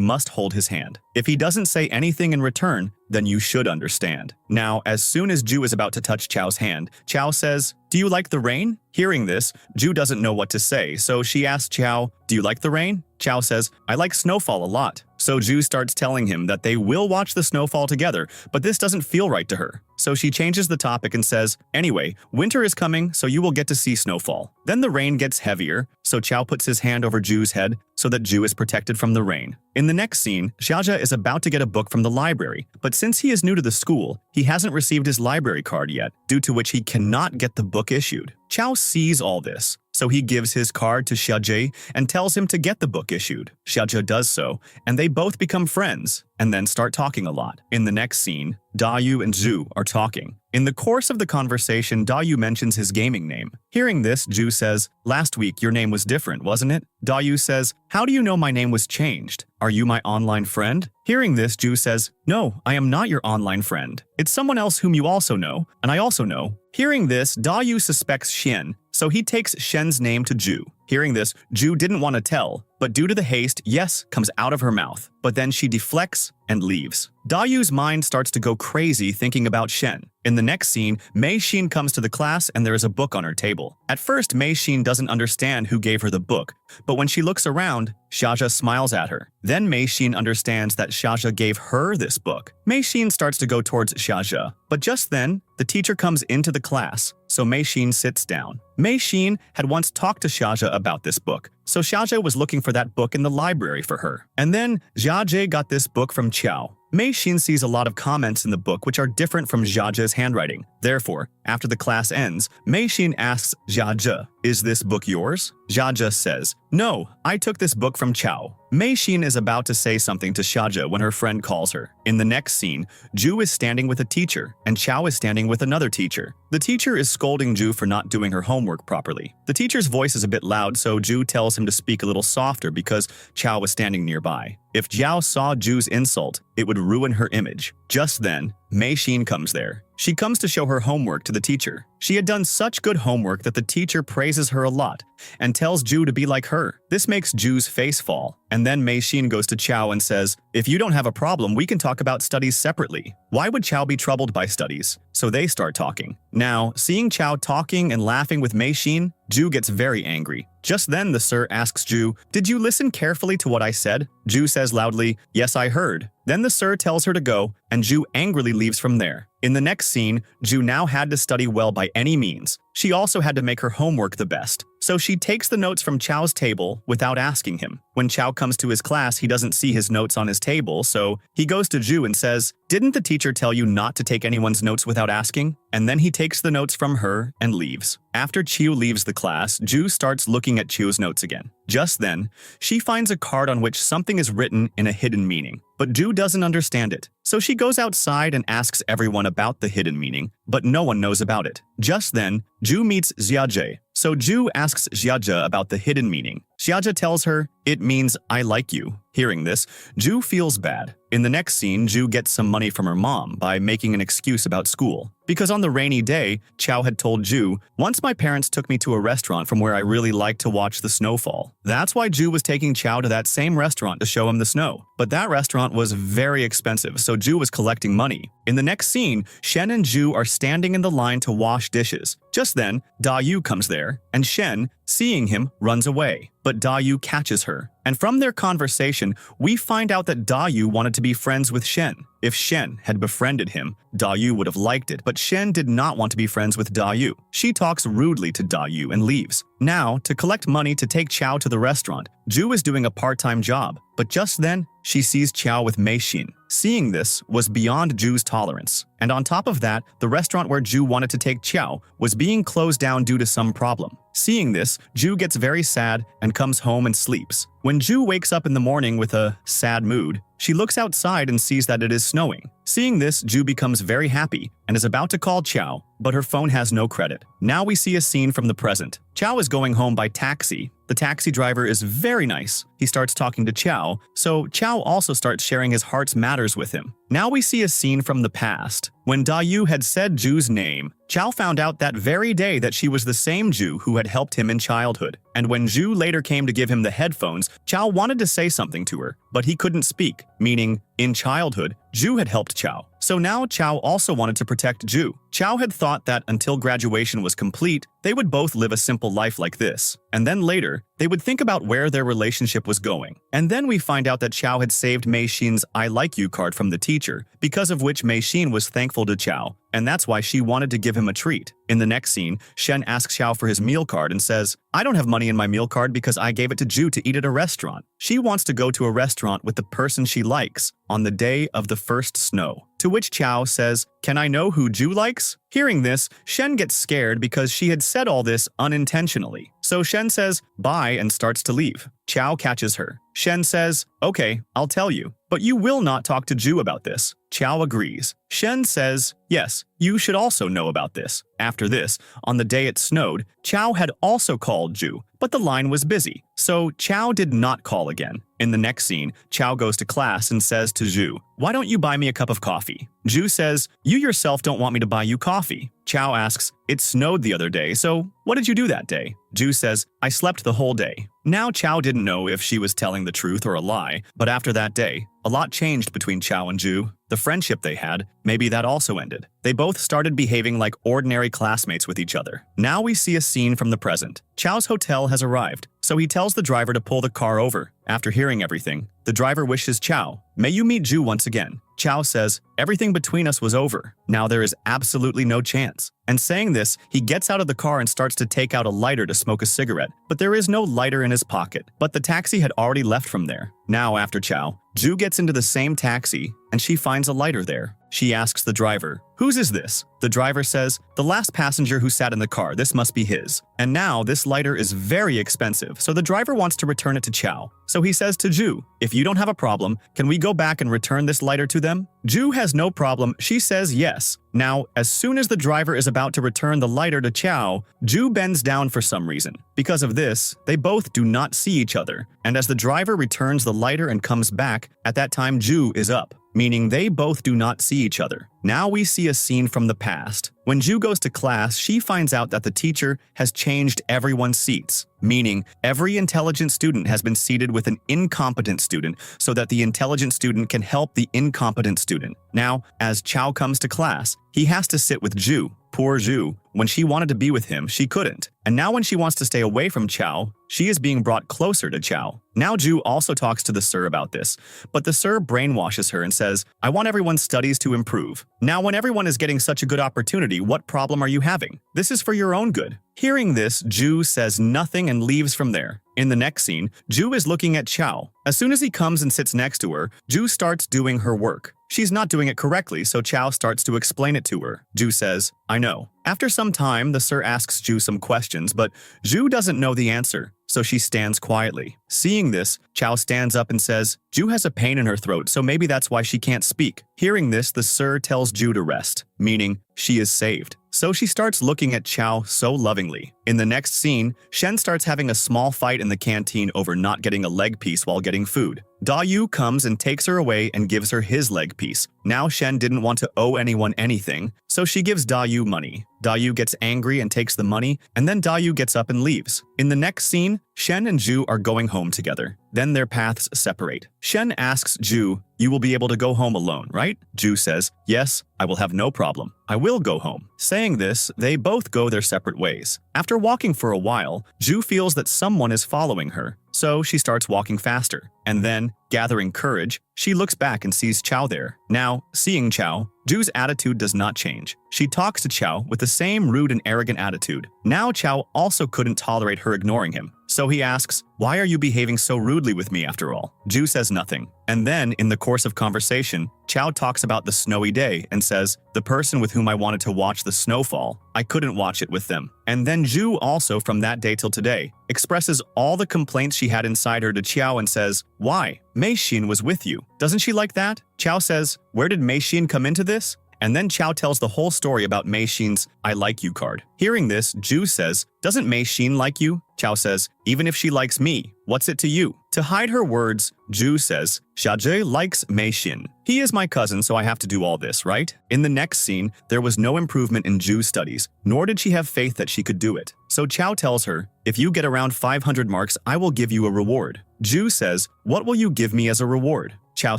S1: must hold his hand. If he doesn't say anything in return, then you should understand. Now, as soon as Ju is about to touch Chiao's hand, Chiao says, do you like the rain? Hearing this, Ju doesn't know what to say, so she asks Chiao, do you like the rain? Chiao says, I like snowfall a lot. So Ju starts telling him that they will watch the snowfall together, but this doesn't feel right to her. So she changes the topic and says, anyway, winter is coming, so you will get to see snowfall. Then the rain gets heavier, so Chiao puts his hand over Ju's head so that Ju is protected from the rain. In the next scene, Xiaja is about to get a book from the library, but since he is new to the school, he hasn't received his library card yet, due to which he cannot get the book issued. Chiao sees all this, so he gives his card to Xiaja and tells him to get the book issued. Xiaja does so, and they both become friends, and then start talking a lot. In the next scene, Dayu and Ju are talking. In the course of the conversation, Dayu mentions his gaming name. Hearing this, Ju says, last week your name was different, wasn't it? Dayu says, how do you know my name was changed? Are you my online friend? Hearing this, Ju says, no, I am not your online friend. It's someone else whom you also know, and I also know. Hearing this, Dayu suspects Shen, so he takes Shen's name to Ju. Hearing this, Ju didn't want to tell, but due to the haste, yes comes out of her mouth. But then she deflects and leaves. Dayu's mind starts to go crazy thinking about Shen. In the next scene, Mei Xin comes to the class and there is a book on her table. At first, Mei Xin doesn't understand who gave her the book, but when she looks around, Xiaja smiles at her. Then Mei Xin understands that Xiaja gave her this book. Mei Xin starts to go towards Xiaja, but just then, the teacher comes into the class, so Mei Xin sits down. Mei Xin had once talked to Xiaja about this book, so Xiaja was looking for that book in the library for her. And then, Xiaja got this book from Chiao. Mei Xin sees a lot of comments in the book which are different from Xiaja's handwriting. Therefore, after the class ends, Mei Xin asks Xiaja, is this book yours? Xiaja says, no, I took this book from Chiao. Mei Xin is about to say something to Xiaja when her friend calls her. In the next scene, Ju is standing with a teacher, and Chiao is standing with another teacher. The teacher is scolding Ju for not doing her homework properly. The teacher's voice is a bit loud, so Ju tells him to speak a little softer because Chiao was standing nearby. If Jiao saw Ju's insult, it would ruin her image. Just then, Mei Xin comes there. She comes to show her homework to the teacher. She had done such good homework that the teacher praises her a lot and tells Ju to be like her. This makes Ju's face fall. And then Mei Xin goes to Chiao and says, if you don't have a problem, we can talk about studies separately. Why would Chiao be troubled by studies? So they start talking. Now, seeing Chiao talking and laughing with Mei Xin, Ju gets very angry. Just then, the sir asks Ju, did you listen carefully to what I said? Ju says loudly, yes, I heard. Then the sir tells her to go, and Ju angrily leaves from there. In the next scene, Ju now had to study well by any means. She also had to make her homework the best. So she takes the notes from Chao's table without asking him. When Chiao comes to his class, he doesn't see his notes on his table, so he goes to Ju and says, didn't the teacher tell you not to take anyone's notes without asking? And then he takes the notes from her and leaves. After Chiu leaves the class, Ju starts looking at Chiu's notes again. Just then, she finds a card on which something is written in a hidden meaning, but Ju doesn't understand it. So she goes outside and asks everyone about the hidden meaning, but no one knows about it. Just then, Ju meets Xiaja. So Ju asks Xiaja about the hidden meaning. Xiaja tells her, it means I like you. Hearing this, Ju feels bad. In the next scene, Ju gets some money from her mom by making an excuse about school. Because on the rainy day, Chiao had told Ju, once my parents took me to a restaurant from where I really liked to watch the snowfall. That's why Ju was taking Chiao to that same restaurant to show him the snow. But that restaurant was very expensive, so Ju was collecting money. In the next scene, Shen and Ju are standing in the line to wash dishes. Just then, Dayu comes there, and Shen, seeing him, runs away. But Dayu catches her. And from their conversation, we find out that Dayu wanted to be friends with Shen. If Shen had befriended him, Dayu would have liked it, but Shen did not want to be friends with Dayu. She talks rudely to Dayu and leaves. Now, to collect money to take Chiao to the restaurant, Ju is doing a part-time job, but just then, she sees Chiao with Mei Xin. Seeing this was beyond Ju's tolerance. And on top of that, the restaurant where Ju wanted to take Chiao was being closed down due to some problem. Seeing this, Ju gets very sad and comes home and sleeps. When Ju wakes up in the morning with a sad mood, she looks outside and sees that it is snowing. Seeing this, Ju becomes very happy and is about to call Chiao, but her phone has no credit. Now we see a scene from the present. Chiao is going home by taxi. The taxi driver is very nice. He starts talking to Chiao, so Chiao also starts sharing his heart's matters with him. Now we see a scene from the past. When Dayu had said Ju's name, Chiao found out that very day that she was the same Ju who had helped him in childhood. And when Ju later came to give him the headphones, Chiao wanted to say something to her, but he couldn't speak, meaning, in childhood, Ju had helped Chiao. So now Chiao also wanted to protect Ju. Chiao had thought that until graduation was complete, they would both live a simple life like this. And then later, they would think about where their relationship was going. And then we find out that Chiao had saved Mei Xin's I like you card from the teacher, because of which Mei Xin was thankful to Chiao, and that's why she wanted to give him a treat. In the next scene, Shen asks Chiao for his meal card and says, I don't have money in my meal card because I gave it to Ju to eat at a restaurant. She wants to go to a restaurant with the person she likes on the day of the first snow. To which Chiao says, can I know who Ju likes? Hearing this, Shen gets scared because she had said all this unintentionally. So Shen says, bye, and starts to leave. Chiao catches her. Shen says, okay, I'll tell you, but you will not talk to Ju about this. Chiao agrees. Shen says, yes, you should also know about this. After this, on the day it snowed, Chiao had also called Ju, but the line was busy, so Chiao did not call again. In the next scene, Chiao goes to class and says to Ju, why don't you buy me a cup of coffee? Ju says, you yourself don't want me to buy you coffee. Chiao asks, it snowed the other day, so what did you do that day? Ju says, I slept the whole day. Now Chiao didn't know if she was telling the truth or a lie, but after that day, a lot changed between Chiao and Ju. The friendship they had, maybe that also ended. They both started behaving like ordinary classmates with each other. Now we see a scene from the present. Chiao's hotel has arrived, so he tells the driver to pull the car over. After hearing everything, the driver wishes Chiao, may you meet Ju once again. Chiao says, everything between us was over. Now there is absolutely no chance. And saying this, he gets out of the car and starts to take out a lighter to smoke a cigarette, but there is no lighter in his pocket. But the taxi had already left from there. Now after Chiao, Ju gets into the same taxi and she finds a lighter there. She asks the driver, whose is this? The driver says, the last passenger who sat in the car, this must be his. And now this lighter is very expensive, so the driver wants to return it to Chiao. So he says to Ju, if you don't have a problem, can we go back and return this lighter to them? Ju has no problem, she says yes. Now, as soon as the driver is about to return the lighter to Chiao, Ju bends down for some reason. Because of this, they both do not see each other, and as the driver returns the lighter and comes back, at that time Ju is up, meaning they both do not see each other. Now we see a scene from the past. When Ju goes to class, she finds out that the teacher has changed everyone's seats, meaning every intelligent student has been seated with an incompetent student so that the intelligent student can help the incompetent student. Now, as Chiao comes to class, he has to sit with Ju. Poor Ju. When she wanted to be with him, she couldn't. And now when she wants to stay away from Chiao, she is being brought closer to Chiao. Now Ju also talks to the sir about this, but the sir brainwashes her and says, I want everyone's studies to improve. Now when everyone is getting such a good opportunity, what problem are you having? This is for your own good. Hearing this, Ju says nothing and leaves from there. In the next scene, Ju is looking at Chiao. As soon as he comes and sits next to her, Ju starts doing her work. She's not doing it correctly, so Chiao starts to explain it to her. Ju says, I know. After some time, the sir asks Ju some questions, but Ju doesn't know the answer, so she stands quietly. Seeing this, Chiao stands up and says, Ju has a pain in her throat, so maybe that's why she can't speak. Hearing this, the sir tells Ju to rest, meaning she is saved. So she starts looking at Chiao so lovingly. In the next scene, Shen starts having a small fight in the canteen over not getting a leg piece while getting food. Dayu comes and takes her away and gives her his leg piece. Now Shen didn't want to owe anyone anything, so she gives Dayu money. Dayu gets angry and takes the money, and then Dayu gets up and leaves. In the next scene, Shen and Ju are going home together. Then their paths separate. Shen asks Ju, "You will be able to go home alone, right?" Ju says, "Yes, I will have no problem. I will go home." Saying this, they both go their separate ways. After walking for a while, Ju feels that someone is following her, so she starts walking faster. And then, gathering courage, she looks back and sees Chiao there. Now, seeing Chiao, Ju's attitude does not change. She talks to Chiao with the same rude and arrogant attitude. Now Chiao also couldn't tolerate her ignoring him. So he asks, "Why are you behaving so rudely with me after all?" Ju says nothing. And then, in the course of conversation, Chiao talks about the snowy day and says, "The person with whom I wanted to watch the snowfall, I couldn't watch it with them." And then Ju also, from that day till today, expresses all the complaints she had inside her to Chiao and says, "Why? Mei Xin was with you. Doesn't she like that?" Chiao says, "Where did Mei Xin come into this?" And then Chiao tells the whole story about Mei Xin's "I like you" card. Hearing this, Ju says, "Doesn't Mei Xin like you?" Chiao says, "Even if she likes me, what's it to you?" To hide her words, Ju says, "Xiaozhe likes Mei Xin. He is my cousin, so I have to do all this, right?" In the next scene, there was no improvement in Ju's studies, nor did she have faith that she could do it. So Chiao tells her, "If you get around 500 marks, I will give you a reward." Ju says, "What will you give me as a reward?" Chiao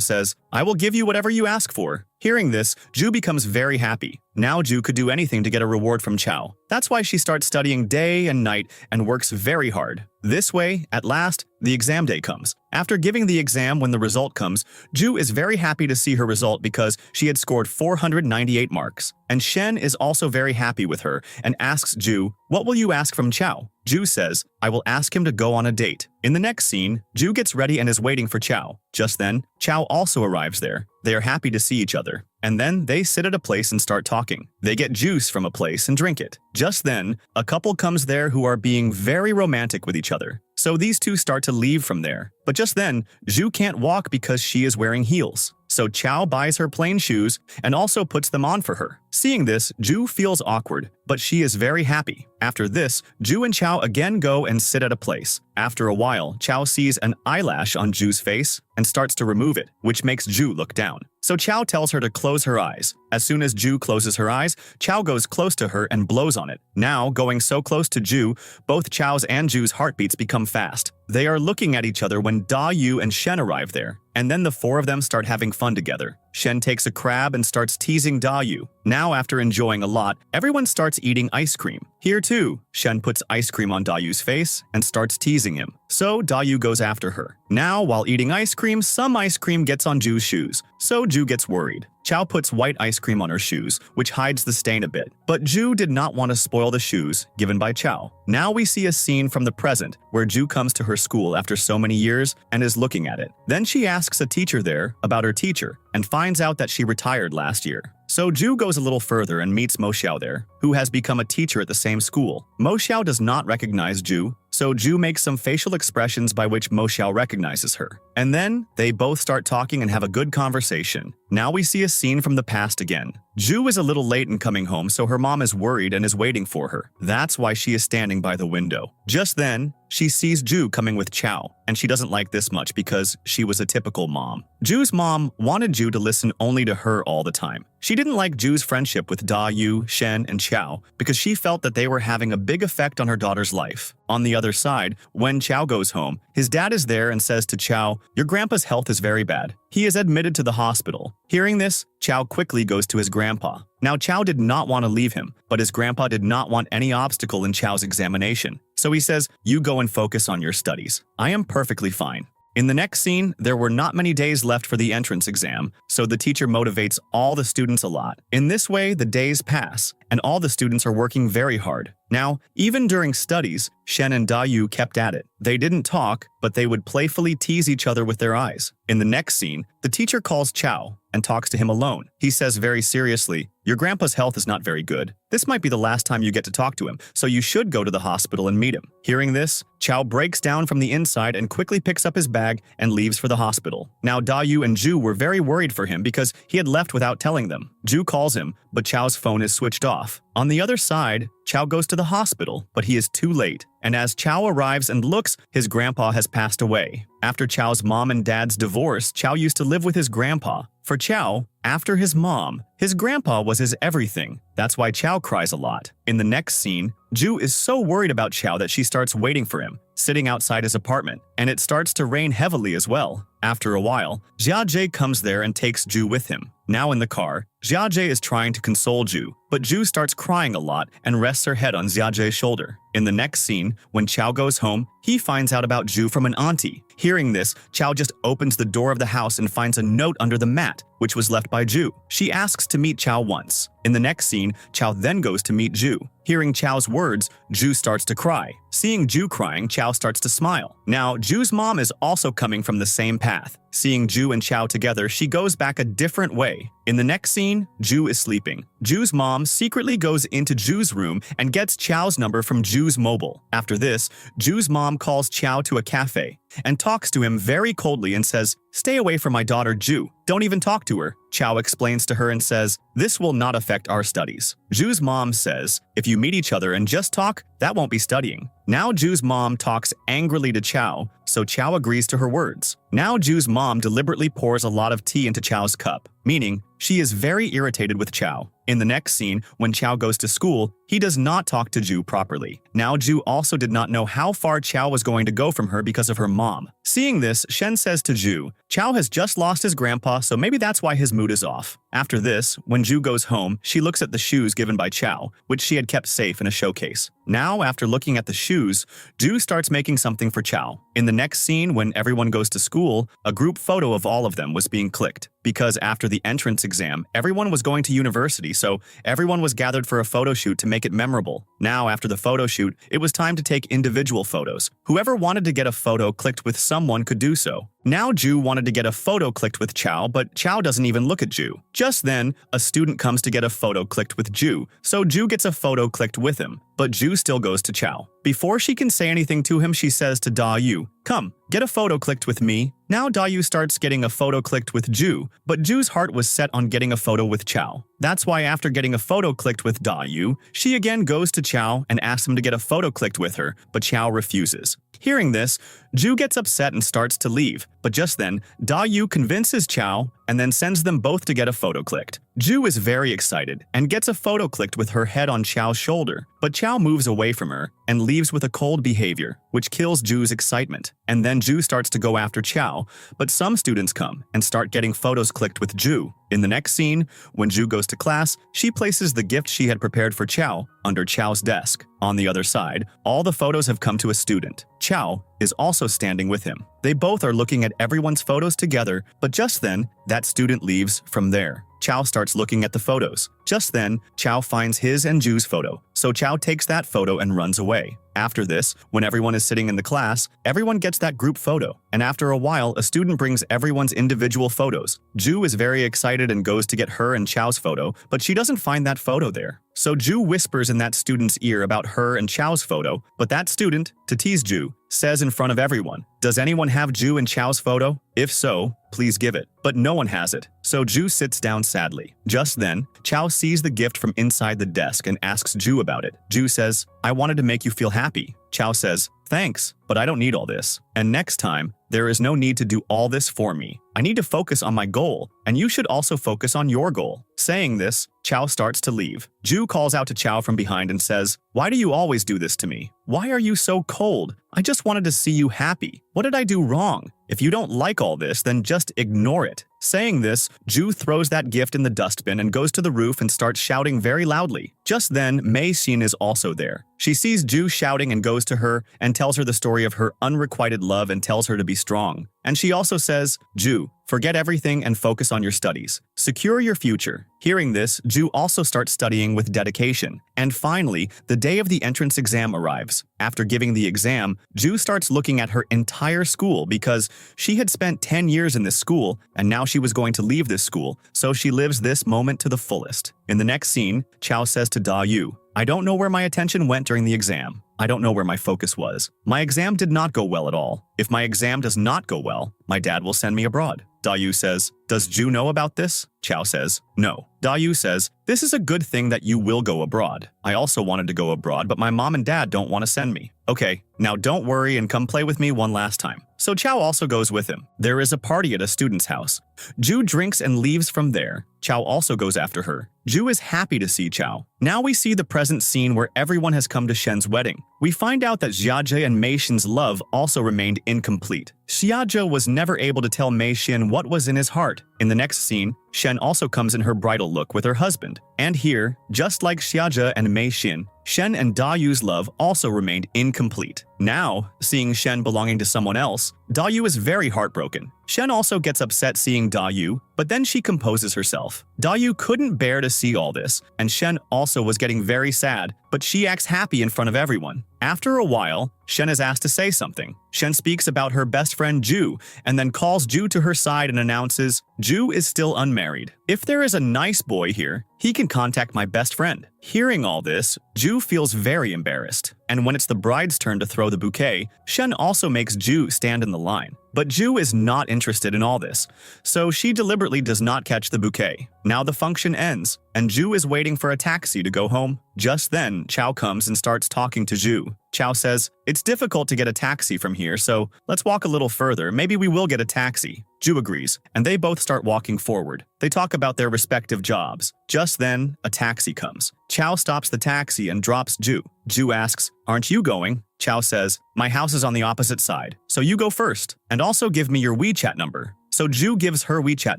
S1: says, "I will give you whatever you ask for." Hearing this, Ju becomes very happy. Now Ju could do anything to get a reward from Chiao. That's why she starts studying day and night and works very hard. This way, at last, the exam day comes. After giving the exam, when the result comes, Ju is very happy to see her result because she had scored 498 marks. And Shen is also very happy with her and asks Ju, "What will you ask from Chiao?" Ju says, "I will ask him to go on a date." In the next scene, Ju gets ready and is waiting for Chiao. Just then, Chiao also arrives there. They are happy to see each other. And then they sit at a place and start talking. They get juice from a place and drink it. Just then, a couple comes there who are being very romantic with each other. So these two start to leave from there. But just then, Ju can't walk because she is wearing heels. So Chiao buys her plain shoes and also puts them on for her. Seeing this, Ju feels awkward, but she is very happy. After this, Ju and Chiao again go and sit at a place. After a while, Chiao sees an eyelash on Ju's face and starts to remove it, which makes Ju look down. So Chiao tells her to close her eyes. As soon as Ju closes her eyes, Chiao goes close to her and blows on it. Now, going so close to Ju, both Chiao's and Ju's heartbeats become fast. They are looking at each other when Da Yu and Shen arrive there, and then the four of them start having fun together. Shen takes a crab and starts teasing Da Yu. Now, after enjoying a lot, everyone starts eating ice cream. Here too, Shen puts ice cream on Da Yu's face and starts teasing him. So Da Yu goes after her. Now, while eating ice cream, some ice cream gets on Ju's shoes. So Ju gets worried. Chiao puts white ice cream on her shoes, which hides the stain a bit. But Ju did not want to spoil the shoes given by Chiao. Now we see a scene from the present where Ju comes to her school after so many years and is looking at it. Then she asks a teacher there about her teacher and finds out that she retired last year. So Ju goes a little further and meets Mo Xiao there, who has become a teacher at the same school. Mo Xiao does not recognize Ju, so Ju makes some facial expressions by which Mo Xiao recognizes her. And then, they both start talking and have a good conversation. Now we see a scene from the past again. Ju is a little late in coming home, so her mom is worried and is waiting for her. That's why she is standing by the window. Just then, she sees Ju coming with Chiao, and she doesn't like this much because she was a typical mom. Ju's mom wanted Ju to listen only to her all the time. She didn't like Ju's friendship with Da Yu, Shen, and Chiao because she felt that they were having a big effect on her daughter's life. On the other side, when Chiao goes home, his dad is there and says to Chiao, "Your grandpa's health is very bad. He is admitted to the hospital." Hearing this, Chiao quickly goes to his grandpa. Now Chiao did not want to leave him, but his grandpa did not want any obstacle in Chao's examination. So he says, "You go and focus on your studies. I am perfectly fine." In the next scene, there were not many days left for the entrance exam, so the teacher motivates all the students a lot. In this way, the days pass, and all the students are working very hard. Now, even during studies, Shen and Da Yu kept at it. They didn't talk, but they would playfully tease each other with their eyes. In the next scene, the teacher calls Chiao and talks to him alone. He says very seriously, "Your grandpa's health is not very good. This might be the last time you get to talk to him, so you should go to the hospital and meet him." Hearing this, Chiao breaks down from the inside and quickly picks up his bag and leaves for the hospital. Now Da Yu and Ju were very worried for him because he had left without telling them. Ju calls him, but Chao's phone is switched off. off. On the other side, Chiao goes to the hospital, but he is too late. And as Chiao arrives and looks, his grandpa has passed away. After Chiao's mom and dad's divorce, Chiao used to live with his grandpa. For Chiao, after his mom, his grandpa was his everything. That's why Chiao cries a lot. In the next scene, Ju is so worried about Chiao that she starts waiting for him, sitting outside his apartment, and it starts to rain heavily as well. After a while, Jiajie comes there and takes Ju with him. Now in the car, Jiajie is trying to console Ju, but Ju starts crying a lot and rests her head on Jiajie's shoulder. In the next scene, when Chiao goes home, he finds out about Ju from an auntie. Hearing this, Chiao just opens the door of the house and finds a note under the mat, which was left by Ju. She asks to meet Chiao once. In the next scene, Chiao then goes to meet Ju. Hearing Chao's words, Ju starts to cry. Seeing Ju crying, Chiao starts to smile. Now, Ju's mom is also coming from the same path. Seeing Ju and Chiao together, she goes back a different way. In the next scene, Ju is sleeping. Ju's mom secretly goes into Ju's room and gets Chiao's number from Ju's mobile. After this, Ju's mom calls Chiao to a cafe and talks to him very coldly and says, "Stay away from my daughter Ju. Don't even talk to her." Chiao explains to her and says, "This will not affect our studies." Ju's mom says, "If you meet each other and just talk, that won't be studying." Now Ju's mom talks angrily to Chiao, so Chiao agrees to her words. Now Ju's mom deliberately pours a lot of tea into Chao's cup, meaning she is very irritated with Chiao. In the next scene, when Chiao goes to school, he does not talk to Ju properly. Now Ju also did not know how far Chiao was going to go from her because of her mom. Seeing this, Shen says to Ju, "Chiao has just lost his grandpa, so maybe that's why his mood is off." After this, when Ju goes home, she looks at the shoes given by Chiao, which she had kept safe in a showcase. Now, after looking at the shoes, Ju starts making something for Chiao. In the next scene, when everyone goes to school, a group photo of all of them was being clicked. Because after the entrance exam, everyone was going to university, so everyone was gathered for a photo shoot to make it memorable. Now, after the photo shoot, it was time to take individual photos. Whoever wanted to get a photo clicked with someone could do so. Now Ju wanted to get a photo clicked with Chiao, but Chiao doesn't even look at Ju. Just then, a student comes to get a photo clicked with Ju, so Ju gets a photo clicked with him. But Ju still goes to Chiao. Before she can say anything to him, she says to Da Yu, "Come, get a photo clicked with me." Now Da Yu starts getting a photo clicked with Ju, but Ju's heart was set on getting a photo with Chiao. That's why after getting a photo clicked with Da Yu, she again goes to Chiao and asks him to get a photo clicked with her, but Chiao refuses. Hearing this, Ju gets upset and starts to leave, but just then, Da Yu convinces Chiao and then sends them both to get a photo clicked. Ju is very excited and gets a photo clicked with her head on Chiao's shoulder, but Chiao moves away from her and leaves with a cold behavior, which kills Ju's excitement. And then Ju starts to go after Chiao, but some students come and start getting photos clicked with Ju. In the next scene, when Ju goes to class, she places the gift she had prepared for Chiao under Chao's desk. On the other side, all the photos have come to a student. Chiao is also standing with him. They both are looking at everyone's photos together, but just then, that student leaves from there. Chiao starts looking at the photos. Just then, Chiao finds his and Ju's photo, so Chiao takes that photo and runs away. After this, when everyone is sitting in the class, everyone gets that group photo, and after a while, a student brings everyone's individual photos. Ju is very excited and goes to get her and Chao's photo, but she doesn't find that photo there. So Ju whispers in that student's ear about her and Chao's photo, but that student, to tease Ju, says in front of everyone, "Does anyone have Ju and Chao's photo? If so, please give it." But no one has it, so Ju sits down sadly. Just then, Chiao sees the gift from inside the desk and asks Ju about it. Ju says, "I wanted to make you feel happy." Chiao says, "Thanks, but I don't need all this. And next time, there is no need to do all this for me. I need to focus on my goal, and you should also focus on your goal." Saying this, Chiao starts to leave. Ju calls out to Chiao from behind and says, "Why do you always do this to me? Why are you so cold? I just wanted to see you happy. What did I do wrong? If you don't like all this, then just ignore it." Saying this, Ju throws that gift in the dustbin and goes to the roof and starts shouting very loudly. Just then, Mei Xin is also there. She sees Ju shouting and goes to her and tells her the story of her unrequited love and tells her to be strong. And she also says, "Ju, forget everything and focus on your studies. Secure your future." Hearing this, Ju also starts studying with dedication. And finally, the day of the entrance exam arrives. After giving the exam, Ju starts looking at her entire school because she had spent 10 years in this school and now she was going to leave this school, so she lives this moment to the fullest. In the next scene, Chiao says to Da Yu, "I don't know where my attention went during the exam. I don't know where my focus was. My exam did not go well at all. If my exam does not go well, my dad will send me abroad. Dayu says, does Ju know about this? Chiao says, no. Dayu says, this is a good thing that you will go abroad. I also wanted to go abroad, but my mom and dad don't want to send me. Okay, now don't worry and come play with me one last time. So Chiao also goes with him. There is a party at a student's house. Ju drinks and leaves from there. Chiao also goes after her. Ju is happy to see Chiao. Now we see the present scene where everyone has come to Shen's wedding. We find out that Jiaje and Mei Xin's love also remained incomplete. Jiaje was never able to tell Mei Xin what was in his heart. In the next scene, Shen also comes in her bridal look with her husband. And here, just like Jiaje and Mei Xin, Shen and Dayu's love also remained incomplete. Now, seeing Shen belonging to someone else, Dayu is very heartbroken. Shen also gets upset seeing Dayu, but then she composes herself. Dayu couldn't bear to see all this, and Shen also was getting very sad, but she acts happy in front of everyone. After a while, Shen is asked to say something. Shen speaks about her best friend Ju, and then calls Ju to her side and announces, Ju is still unmarried. If there is a nice boy here, he can contact my best friend. Hearing all this, Ju feels very embarrassed. And when it's the bride's turn to throw the bouquet, Shen also makes Ju stand in the line. But Ju is not interested in all this, so she deliberately does not catch the bouquet. Now the function ends, and Ju is waiting for a taxi to go home. Just then, Chiao comes and starts talking to Ju. Chiao says, it's difficult to get a taxi from here, so let's walk a little further. Maybe we will get a taxi. Ju agrees, and they both start walking forward. They talk about their respective jobs. Just then, a taxi comes. Chiao stops the taxi and drops Ju. Ju asks, aren't you going? Chiao says, my house is on the opposite side, so you go first, and also give me your WeChat number. So Ju gives her WeChat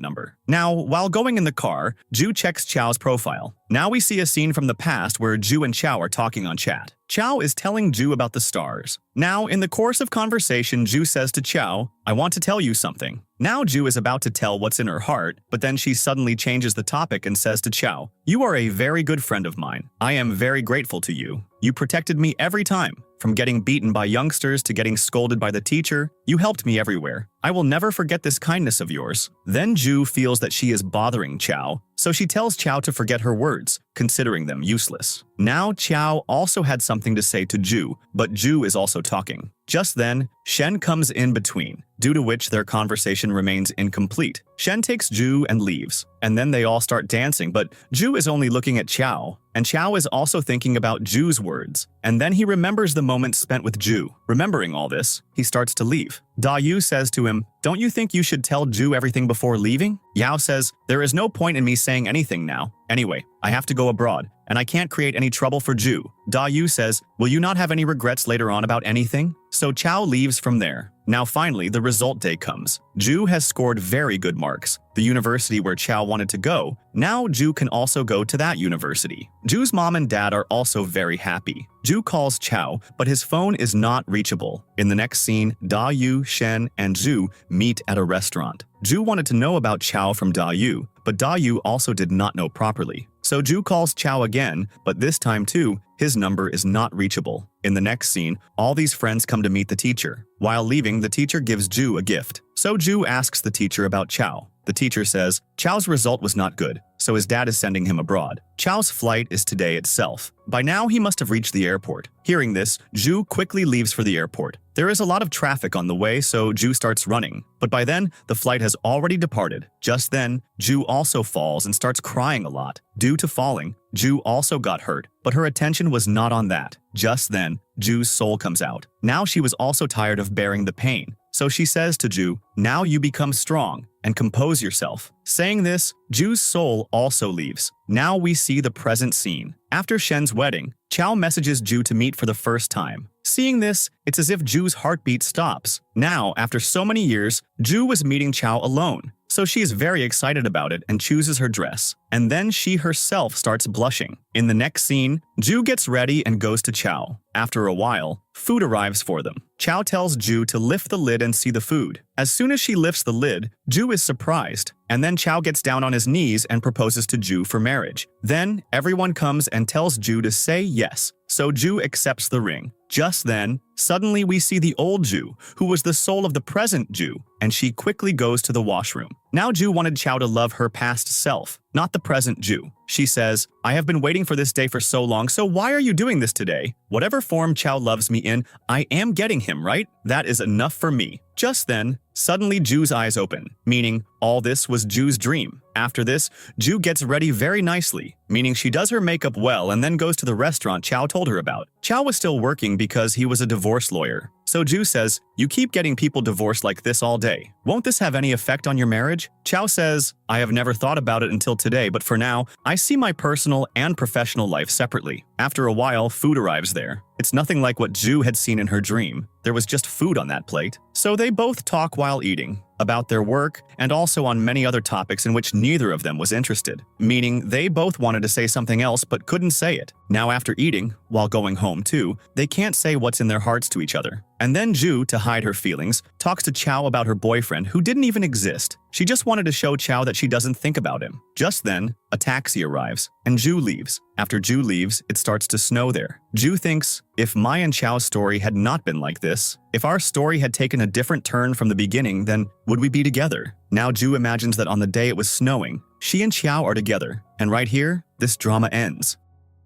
S1: number. Now, while going in the car, Ju checks Chiao's profile. Now we see a scene from the past where Ju and Chiao are talking on chat. Chiao is telling Ju about the stars. Now, in the course of conversation, Ju says to Chiao, I want to tell you something. Now Ju is about to tell what's in her heart, but then she suddenly changes the topic and says to Chiao, you are a very good friend of mine. I am very grateful to you. You protected me every time. From getting beaten by youngsters to getting scolded by the teacher, you helped me everywhere. I will never forget this kindness of yours. Then Ju feels that she is bothering Chiao, so she tells Chiao to forget her words, considering them useless. Now Chiao also had something to say to Ju, but Ju is also talking. Just then, Shen comes in between, due to which their conversation remains incomplete. Shen takes Ju and leaves, and then they all start dancing, but Ju is only looking at Chiao, and Chiao is also thinking about Ju's words. And then he remembers the moments spent with Ju. Remembering all this, he starts to leave. Dayu says to him, don't you think you should tell Ju everything before leaving? Yao says, there is no point in me saying anything now. Anyway, I have to go abroad, and I can't create any trouble for Ju. Dayu says, will you not have any regrets later on about anything? So Chiao leaves from there. Now finally, the result day comes. Ju has scored very good marks. The university where Chiao wanted to go, now Ju can also go to that university. Ju's mom and dad are also very happy. Ju calls Chiao, but his phone is not reachable. In the next scene, Dayu, Shen, and Ju meet at a restaurant. Ju wanted to know about Chiao from Dayu, but Dayu also did not know properly. So Ju calls Chiao again, but this time too, his number is not reachable. In the next scene, all these friends come to meet the teacher. While leaving, the teacher gives Ju a gift. So Ju asks the teacher about Chiao. The teacher says, Chiao's result was not good, so his dad is sending him abroad. Chiao's flight is today itself. By now, he must have reached the airport. Hearing this, Ju quickly leaves for the airport. There is a lot of traffic on the way, so Ju starts running. But by then, the flight has already departed. Just then, Ju also falls and starts crying a lot. Due to falling, Ju also got hurt, but her attention was not on that. Just then, Ju's soul comes out. Now she was also tired of bearing the pain. So she says to Ju, now you become strong and compose yourself. Saying this, Ju's soul also leaves. Now we see the present scene. After Shen's wedding, Chiao messages Ju to meet for the first time. Seeing this, it's as if Ju's heartbeat stops. Now, after so many years, Ju was meeting Chiao alone. So she is very excited about it and chooses her dress. And then she herself starts blushing. In the next scene, Ju gets ready and goes to Chiao. After a while, food arrives for them. Chiao tells Ju to lift the lid and see the food. As soon as she lifts the lid, Ju is surprised. And then Chiao gets down on his knees and proposes to Ju for marriage. Then, everyone comes and tells Ju to say yes. So Ju accepts the ring. Just then, suddenly we see the old Ju, who was the soul of the present Ju, and she quickly goes to the washroom. Now Ju wanted Chiao to love her past self, not the present Ju. She says, I have been waiting for this day for so long, so why are you doing this today? Whatever form Chiao loves me in, I am getting him, right? That is enough for me. Just then, suddenly Ju's eyes open, meaning all this was Ju's dream. After this, Ju gets ready very nicely, meaning she does her makeup well and then goes to the restaurant Chiao told her about. Chiao was still working because he was a divorce lawyer. So Ju says, you keep getting people divorced like this all day. Won't this have any effect on your marriage? Chiao says, I have never thought about it until today, but for now, I see my personal and professional life separately. After a while, food arrives there. It's nothing like what Ju had seen in her dream. There was just food on that plate. So they both talk while eating, about their work, and also on many other topics in which neither of them was interested, meaning they both wanted to say something else but couldn't say it. Now after eating, while going home too, they can't say what's in their hearts to each other. And then Ju, to hide her feelings, talks to Chiao about her boyfriend who didn't even exist. She just wanted to show Chiao that she doesn't think about him. Just then, a taxi arrives, and Ju leaves. After Ju leaves, it starts to snow there. Ju thinks, if my and Chiao's story had not been like this, if our story had taken a different turn from the beginning, then would we be together? Now Ju imagines that on the day it was snowing, she and Chiao are together. And right here, this drama ends.